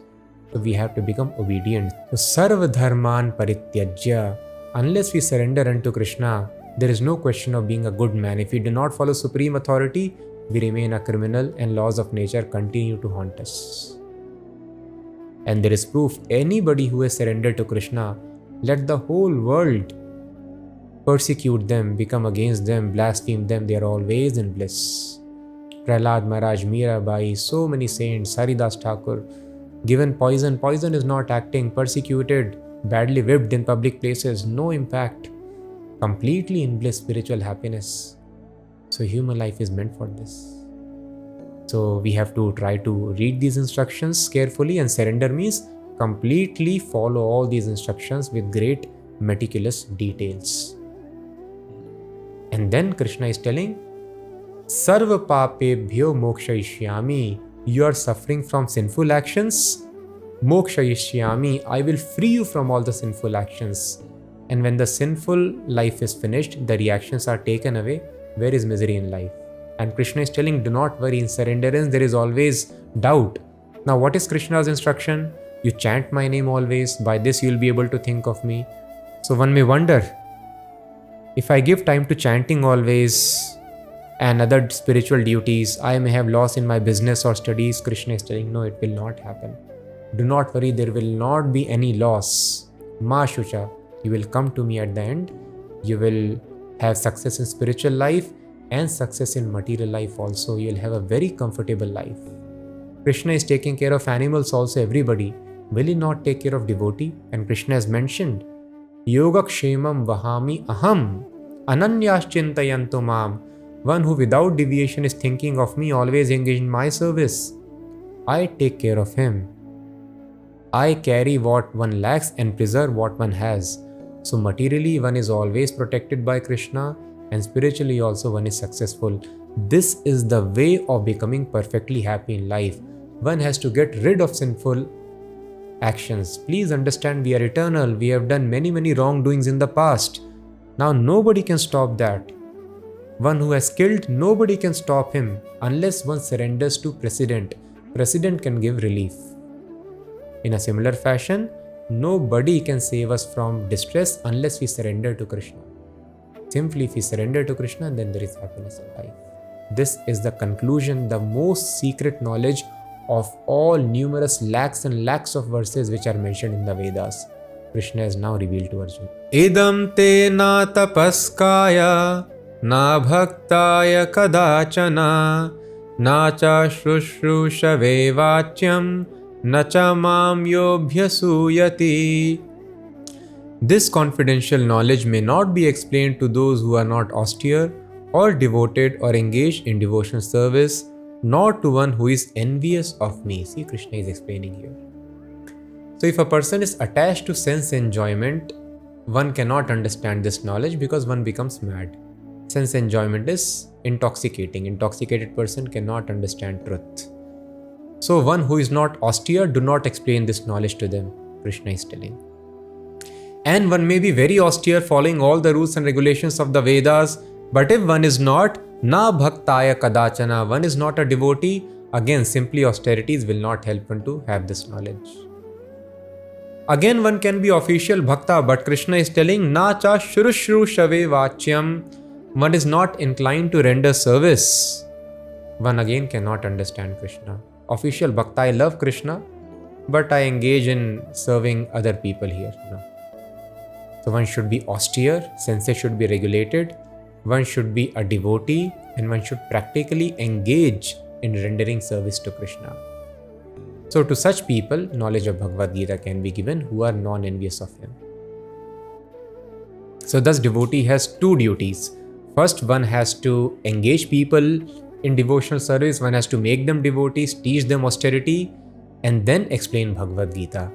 So we have to become obedient. So sarva dharman parityajya. Unless we surrender unto Krishna, there is no question of being a good man. If we do not follow supreme authority, we remain a criminal, and laws of nature continue to haunt us. And there is proof, anybody who has surrendered to Krishna, let the whole world persecute them, become against them, blaspheme them, they are always in bliss. Prahlad Maharaj, Mirabai, so many saints, Haridas Thakur, given poison. Poison is not acting, persecuted, badly whipped in public places, no impact, completely in bliss, spiritual happiness. So human life is meant for this. So we have to try to read these instructions carefully, and surrender means completely follow all these instructions with great meticulous details. And then Krishna is telling, Sarva papebhyo mokshayishyami. You are suffering from sinful actions. Mokshayishyami. I will free you from all the sinful actions. And when the sinful life is finished, the reactions are taken away. Where is misery in life? And Krishna is telling, do not worry, in surrenderance there is always doubt. Now what is Krishna's instruction? You chant my name always, by this you will be able to think of me. So one may wonder, if I give time to chanting always and other spiritual duties, I may have loss in my business or studies. Krishna is telling, no, it will not happen. Do not worry, there will not be any loss. Ma Shucha, you will come to me at the end. You will have success in spiritual life and success in material life also. You will have a very comfortable life. Krishna is taking care of animals also, everybody. Will he not take care of devotee? And Krishna has mentioned, Yogakshemam vahami aham ananyaschintayantu mam. One who without deviation is thinking of me, always engaged in my service. I take care of him. I carry what one lacks and preserve what one has. So materially one is always protected by Krishna, and spiritually also one is successful. This is the way of becoming perfectly happy in life. One has to get rid of sinful actions. Please understand, we are eternal. We have done many wrongdoings in the past. Now nobody can stop that. One who has killed, nobody can stop him unless one surrenders to President. President can give relief. In a similar fashion, nobody can save us from distress unless we surrender to Krishna. Simply if we surrender to Krishna, then there is happiness in life. This is the conclusion, the most secret knowledge of all numerous lakhs and lakhs of verses which are mentioned in the Vedas. Krishna is now revealed to Arjuna. Idam te na tapaskaya na bhaktaya kadachana na cha shrushrushave vachyam na cha mam yobhyasuyati. This confidential knowledge may not be explained to those who are not austere or devoted or engaged in devotional service, nor to one who is envious of me. See, Krishna is explaining here. So if a person is attached to sense enjoyment, one cannot understand this knowledge because one becomes mad. Sense enjoyment is intoxicating. Intoxicated person cannot understand truth. So one who is not austere, do not explain this knowledge to them, Krishna is telling. And one may be very austere, following all the rules and regulations of the Vedas, but if one is not, na bhaktaya kadachana, one is not a devotee, again simply austerities will not help one to have this knowledge. Again one can be official bhakta, but Krishna is telling, na cha shrushru shave vachyam, one is not inclined to render service. One again cannot understand Krishna. Official bhakta, I love Krishna, but I engage in serving other people here. No. So one should be austere, senses should be regulated, one should be a devotee, and one should practically engage in rendering service to Krishna. So to such people, knowledge of Bhagavad Gita can be given who are non-envious of him. So thus devotee has two duties. First, one has to engage people in devotional service, one has to make them devotees, teach them austerity, and then explain Bhagavad Gita.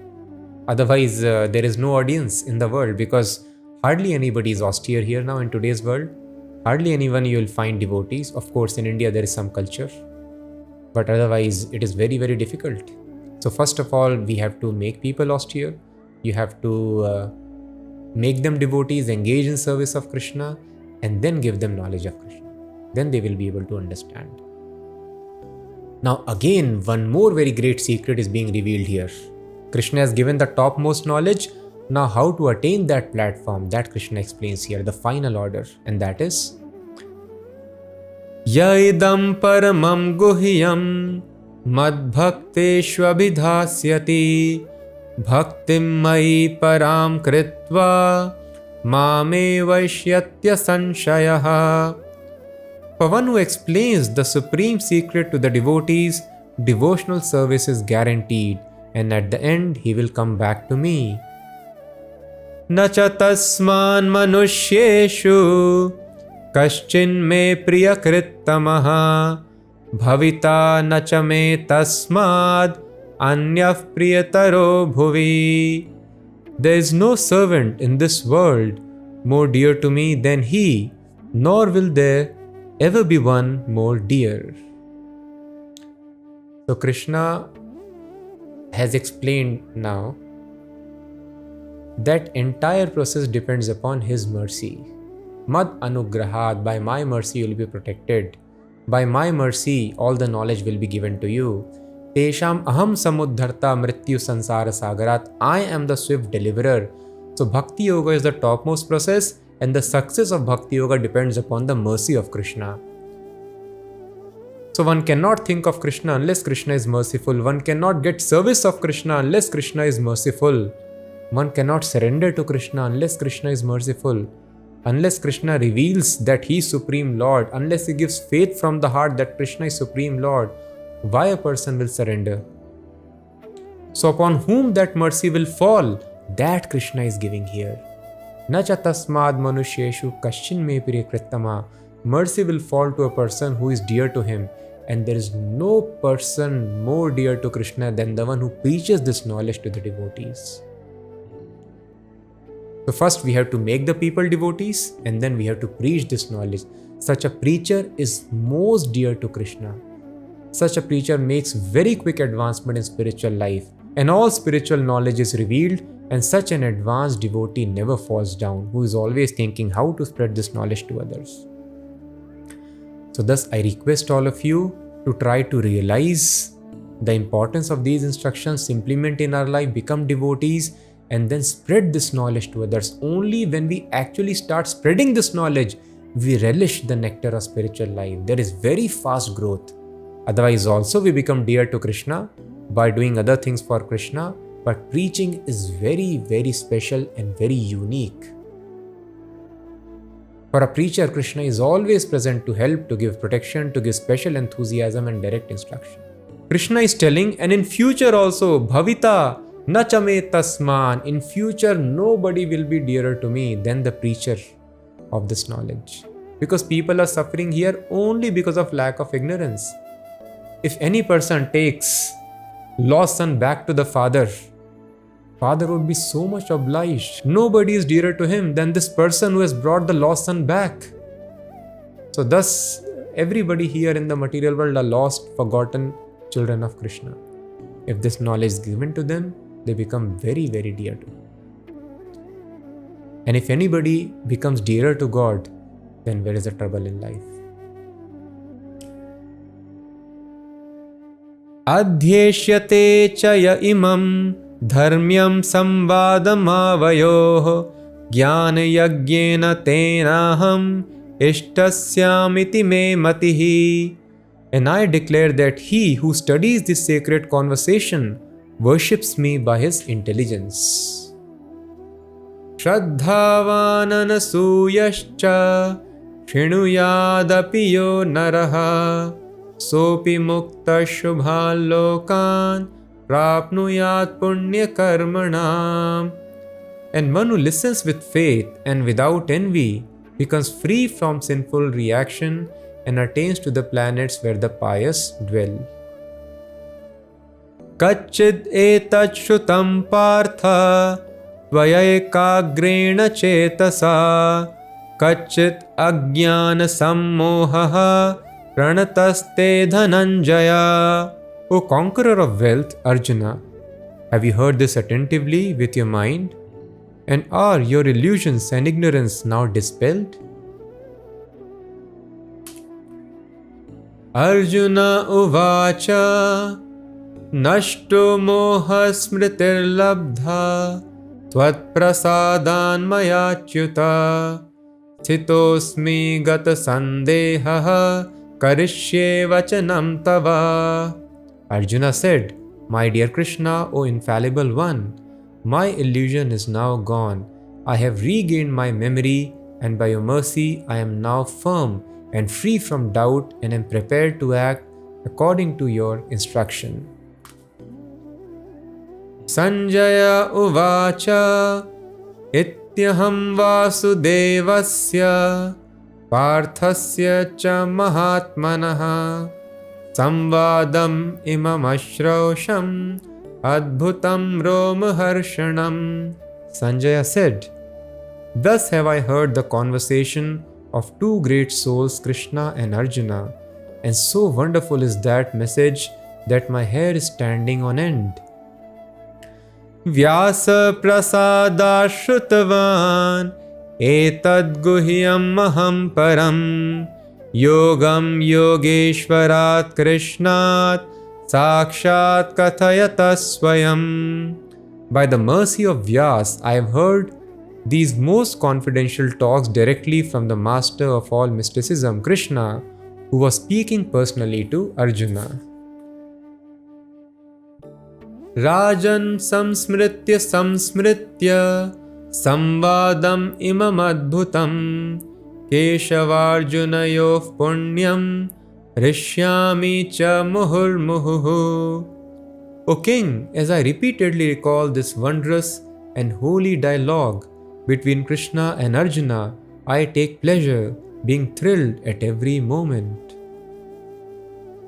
Otherwise, there is no audience in the world, because hardly anybody is austere here now in today's world. Hardly anyone you will find devotees. Of course, in India there is some culture, but otherwise it is very, very difficult. So first of all, we have to make people austere. You have to make them devotees, engage in service of Krishna, and then give them knowledge of Krishna. Then they will be able to understand. Now again, one more very great secret is being revealed here. Krishna has given the topmost knowledge. Now how to attain that platform, that Krishna explains here, the final order, and that is Yaidam paramam guhyam madbhakteshvabhidhasyati bhaktim mai param kritva mame vaishyatya sanshayaha. For one who explains the supreme secret to the devotees, devotional service is guaranteed, and at the end he will come back to me. Nacha tasman manushyeshu kaschin me priyakrittamaha bhavita nacha me tasmad anyaf priyataro bhuvi. There is no servant in this world more dear to me than he, nor will there ever be one more dear. So Krishna has explained now that entire process depends upon his mercy. Mad anugrahat, by my mercy you will be protected. By my mercy all the knowledge will be given to you. Tesham aham samuddharta mrityu sansara sagarat, I am the swift deliverer. So Bhakti Yoga is the topmost process, and the success of Bhakti Yoga depends upon the mercy of Krishna. So one cannot think of Krishna unless Krishna is merciful. One cannot get service of Krishna unless Krishna is merciful. One cannot surrender to Krishna unless Krishna is merciful. Unless Krishna reveals that he is Supreme Lord, unless he gives faith from the heart that Krishna is Supreme Lord, why a person will surrender? So upon whom that mercy will fall, that Krishna is giving here. Nacha tasmad manushyeshu kaschin me priyakrittama. Mercy will fall to a person who is dear to him, and there is no person more dear to Krishna than the one who preaches this knowledge to the devotees. So first we have to make the people devotees, and then we have to preach this knowledge. Such a preacher is most dear to Krishna. Such a preacher makes very quick advancement in spiritual life, and all spiritual knowledge is revealed, and such an advanced devotee never falls down, who is always thinking how to spread this knowledge to others. So thus I request all of you to try to realize the importance of these instructions, implement in our life, become devotees, and then spread this knowledge to others. Only when we actually start spreading this knowledge, we relish the nectar of spiritual life. There is very fast growth. Otherwise also we become dear to Krishna by doing other things for Krishna, but preaching is very, very special and very unique. For a preacher, Krishna is always present to help, to give protection, to give special enthusiasm and direct instruction. Krishna is telling, and in future also, Bhavita nachame tasman, in future nobody will be dearer to me than the preacher of this knowledge. Because people are suffering here only because of lack of ignorance. If any person takes lost son back to the father, father would be so much obliged. Nobody is dearer to him than this person who has brought the lost son back. So thus, everybody here in the material world are lost, forgotten children of Krishna. If this knowledge is given to them, they become very, very dear to him. And if anybody becomes dearer to God, then where is the trouble in life? Adhyeshyate chaya imam dharmyam samvadamavayoh jnana yagyena tenaham ishtasyamiti me matihi. And I declare that he who studies this sacred conversation worships me by his intelligence. Shraddhavananasuyascha shinuyadapi yo naraha sopi mukta shubhan lokan prapnuyat punya karmanam. And one who listens with faith and without envy becomes free from sinful reaction and attains to the planets where the pious dwell. Kachid etat shrutam partha tvayekagrena chetasa kachit ajnana sammohaha pranataste dhananjaya. O conqueror of wealth, Arjuna, have you heard this attentively with your mind? And are your illusions and ignorance now dispelled? Arjuna uvacha nashto moha smritirlabdha tvat prasadan mayachyuta sthitosmi gata sandeha karishye vachanam tava. Arjuna said, My dear Krishna, O infallible one, my illusion is now gone. I have regained my memory, and by your mercy I am now firm and free from doubt and am prepared to act according to your instruction. Sanjaya uvacha ityaham vasudevasya parthasya cha mahatmanaha samvadam imam ashrausham adbhutam romaharshanam. Sanjaya said, Thus have I heard the conversation of two great souls, Krishna and Arjuna, and so wonderful is that message that my hair is standing on end. Vyasa prasadashrutavan etad guhyam maham param yogam yogeshwarat krishnat sakshat kathayata swayam. By the mercy of Vyas, I have heard these most confidential talks directly from the master of all mysticism, Krishna, who was speaking personally to Arjuna. Rajan samsmritya samvadam imam adbhutam keshavarjunayof punyam rishyami cha muhurmuhu. O king, as I repeatedly recall this wondrous and holy dialogue between Krishna and Arjuna, I take pleasure, being thrilled at every moment.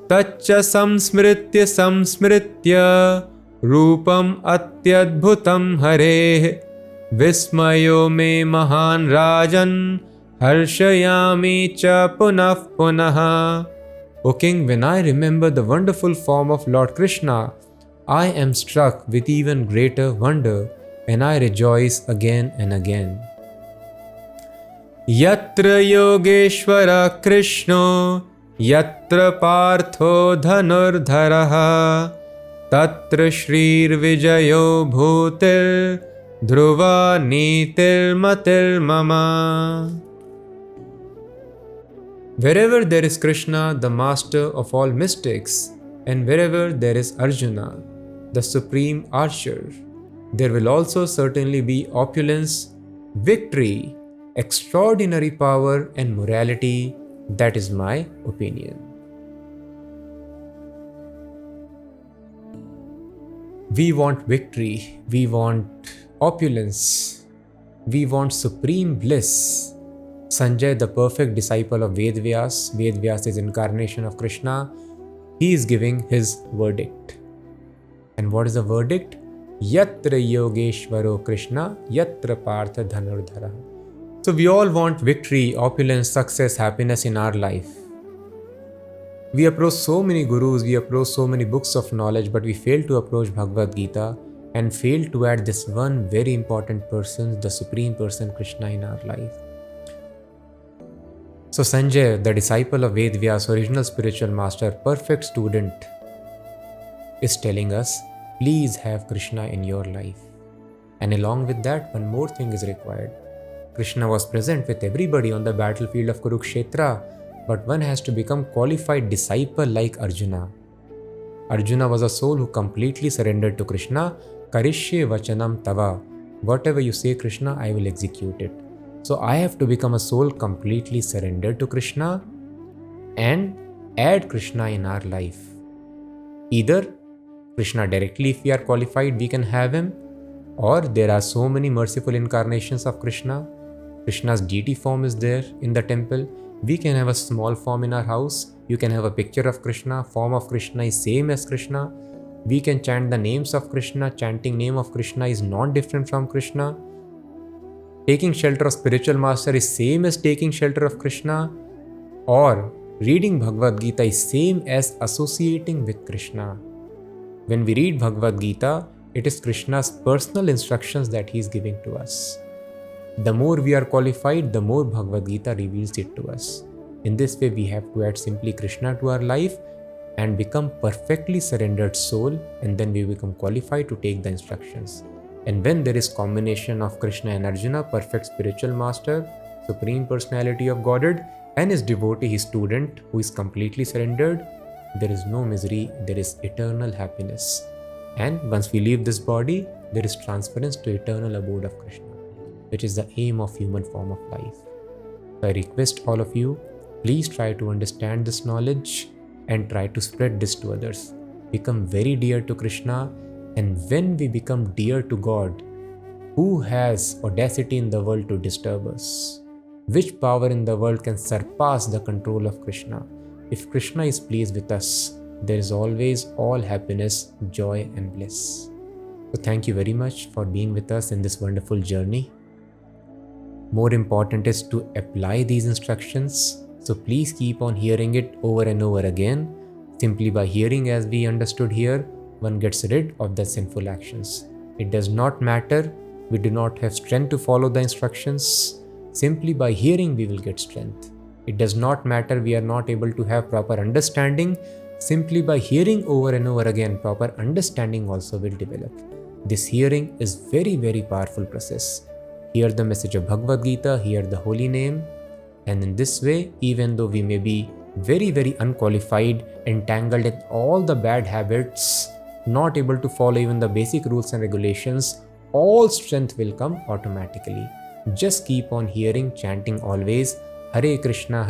Tacha samsmritya rupam atyadbhutam hare vismayo me mahan rajan harshayami cha punah punaha. O king, when I remember the wonderful form of Lord Krishna, I am struck with even greater wonder, and I rejoice again and again. Yatra yogeshwara Krishno yatra partho dhanurdharaha tatra shrir vijayo bhutir dhruva nitir matir mama. Wherever there is Krishna, the master of all mystics, and wherever there is Arjuna, the supreme archer, there will also certainly be opulence, victory, extraordinary power, and morality. That is my opinion. We want victory, we want opulence, we want supreme bliss. Sanjay, the perfect disciple of Vedvyas, Vedvyas is incarnation of Krishna, he is giving his verdict. And what is the verdict? Yatra Yogeshwaro Krishna, Yatra Partha Dhanurdhara. So we all want victory, opulence, success, happiness in our life. We approach so many gurus, we approach so many books of knowledge, but we fail to approach Bhagavad Gita and fail to add this one very important person, the Supreme Person Krishna in our life. So Sanjay, the disciple of Ved Vyas, original spiritual master, perfect student, is telling us, please have Krishna in your life. And along with that, one more thing is required. Krishna was present with everybody on the battlefield of Kurukshetra, but one has to become qualified disciple like Arjuna. Arjuna was a soul who completely surrendered to Krishna. Karishye vachanam tava. Whatever you say, Krishna, I will execute it. So I have to become a soul completely surrendered to Krishna and add Krishna in our life. Either Krishna directly, if we are qualified, we can have him, or there are so many merciful incarnations of Krishna. Krishna's deity form is there in the temple. We can have a small form in our house. You can have a picture of Krishna. Form of Krishna is same as Krishna. We can chant the names of Krishna. Chanting name of Krishna is not different from Krishna. Taking shelter of spiritual master is same as taking shelter of Krishna. Or reading Bhagavad Gita is same as associating with Krishna. When we read Bhagavad Gita, it is Krishna's personal instructions that he is giving to us. The more we are qualified, the more Bhagavad Gita reveals it to us. In this way, we have to add simply Krishna to our life and become perfectly surrendered soul, and then we become qualified to take the instructions. And when there is combination of Krishna and Arjuna, perfect spiritual master, Supreme Personality of Godhead, and his devotee, his student, who is completely surrendered, there is no misery, there is eternal happiness. And once we leave this body, there is transference to eternal abode of Krishna, which is the aim of human form of life. So I request all of you, please try to understand this knowledge and try to spread this to others. Become very dear to Krishna, and when we become dear to God, who has audacity in the world to disturb us? Which power in the world can surpass the control of Krishna? If Krishna is pleased with us, there is always all happiness, joy and bliss. So thank you very much for being with us in this wonderful journey. More important is to apply these instructions. So please keep on hearing it over and over again. Simply by hearing, as we understood here, one gets rid of the sinful actions. It does not matter. We do not have strength to follow the instructions. Simply by hearing, we will get strength. It does not matter. We are not able to have proper understanding. Simply by hearing over and over again, proper understanding also will develop. This hearing is very, very powerful process. Hear the message of Bhagavad Gita, hear the holy name, and in this way, even though we may be very, very unqualified, entangled in all the bad habits, not able to follow even the basic rules and regulations, all strength will come automatically. Just keep on hearing, chanting always, Hare Krishna,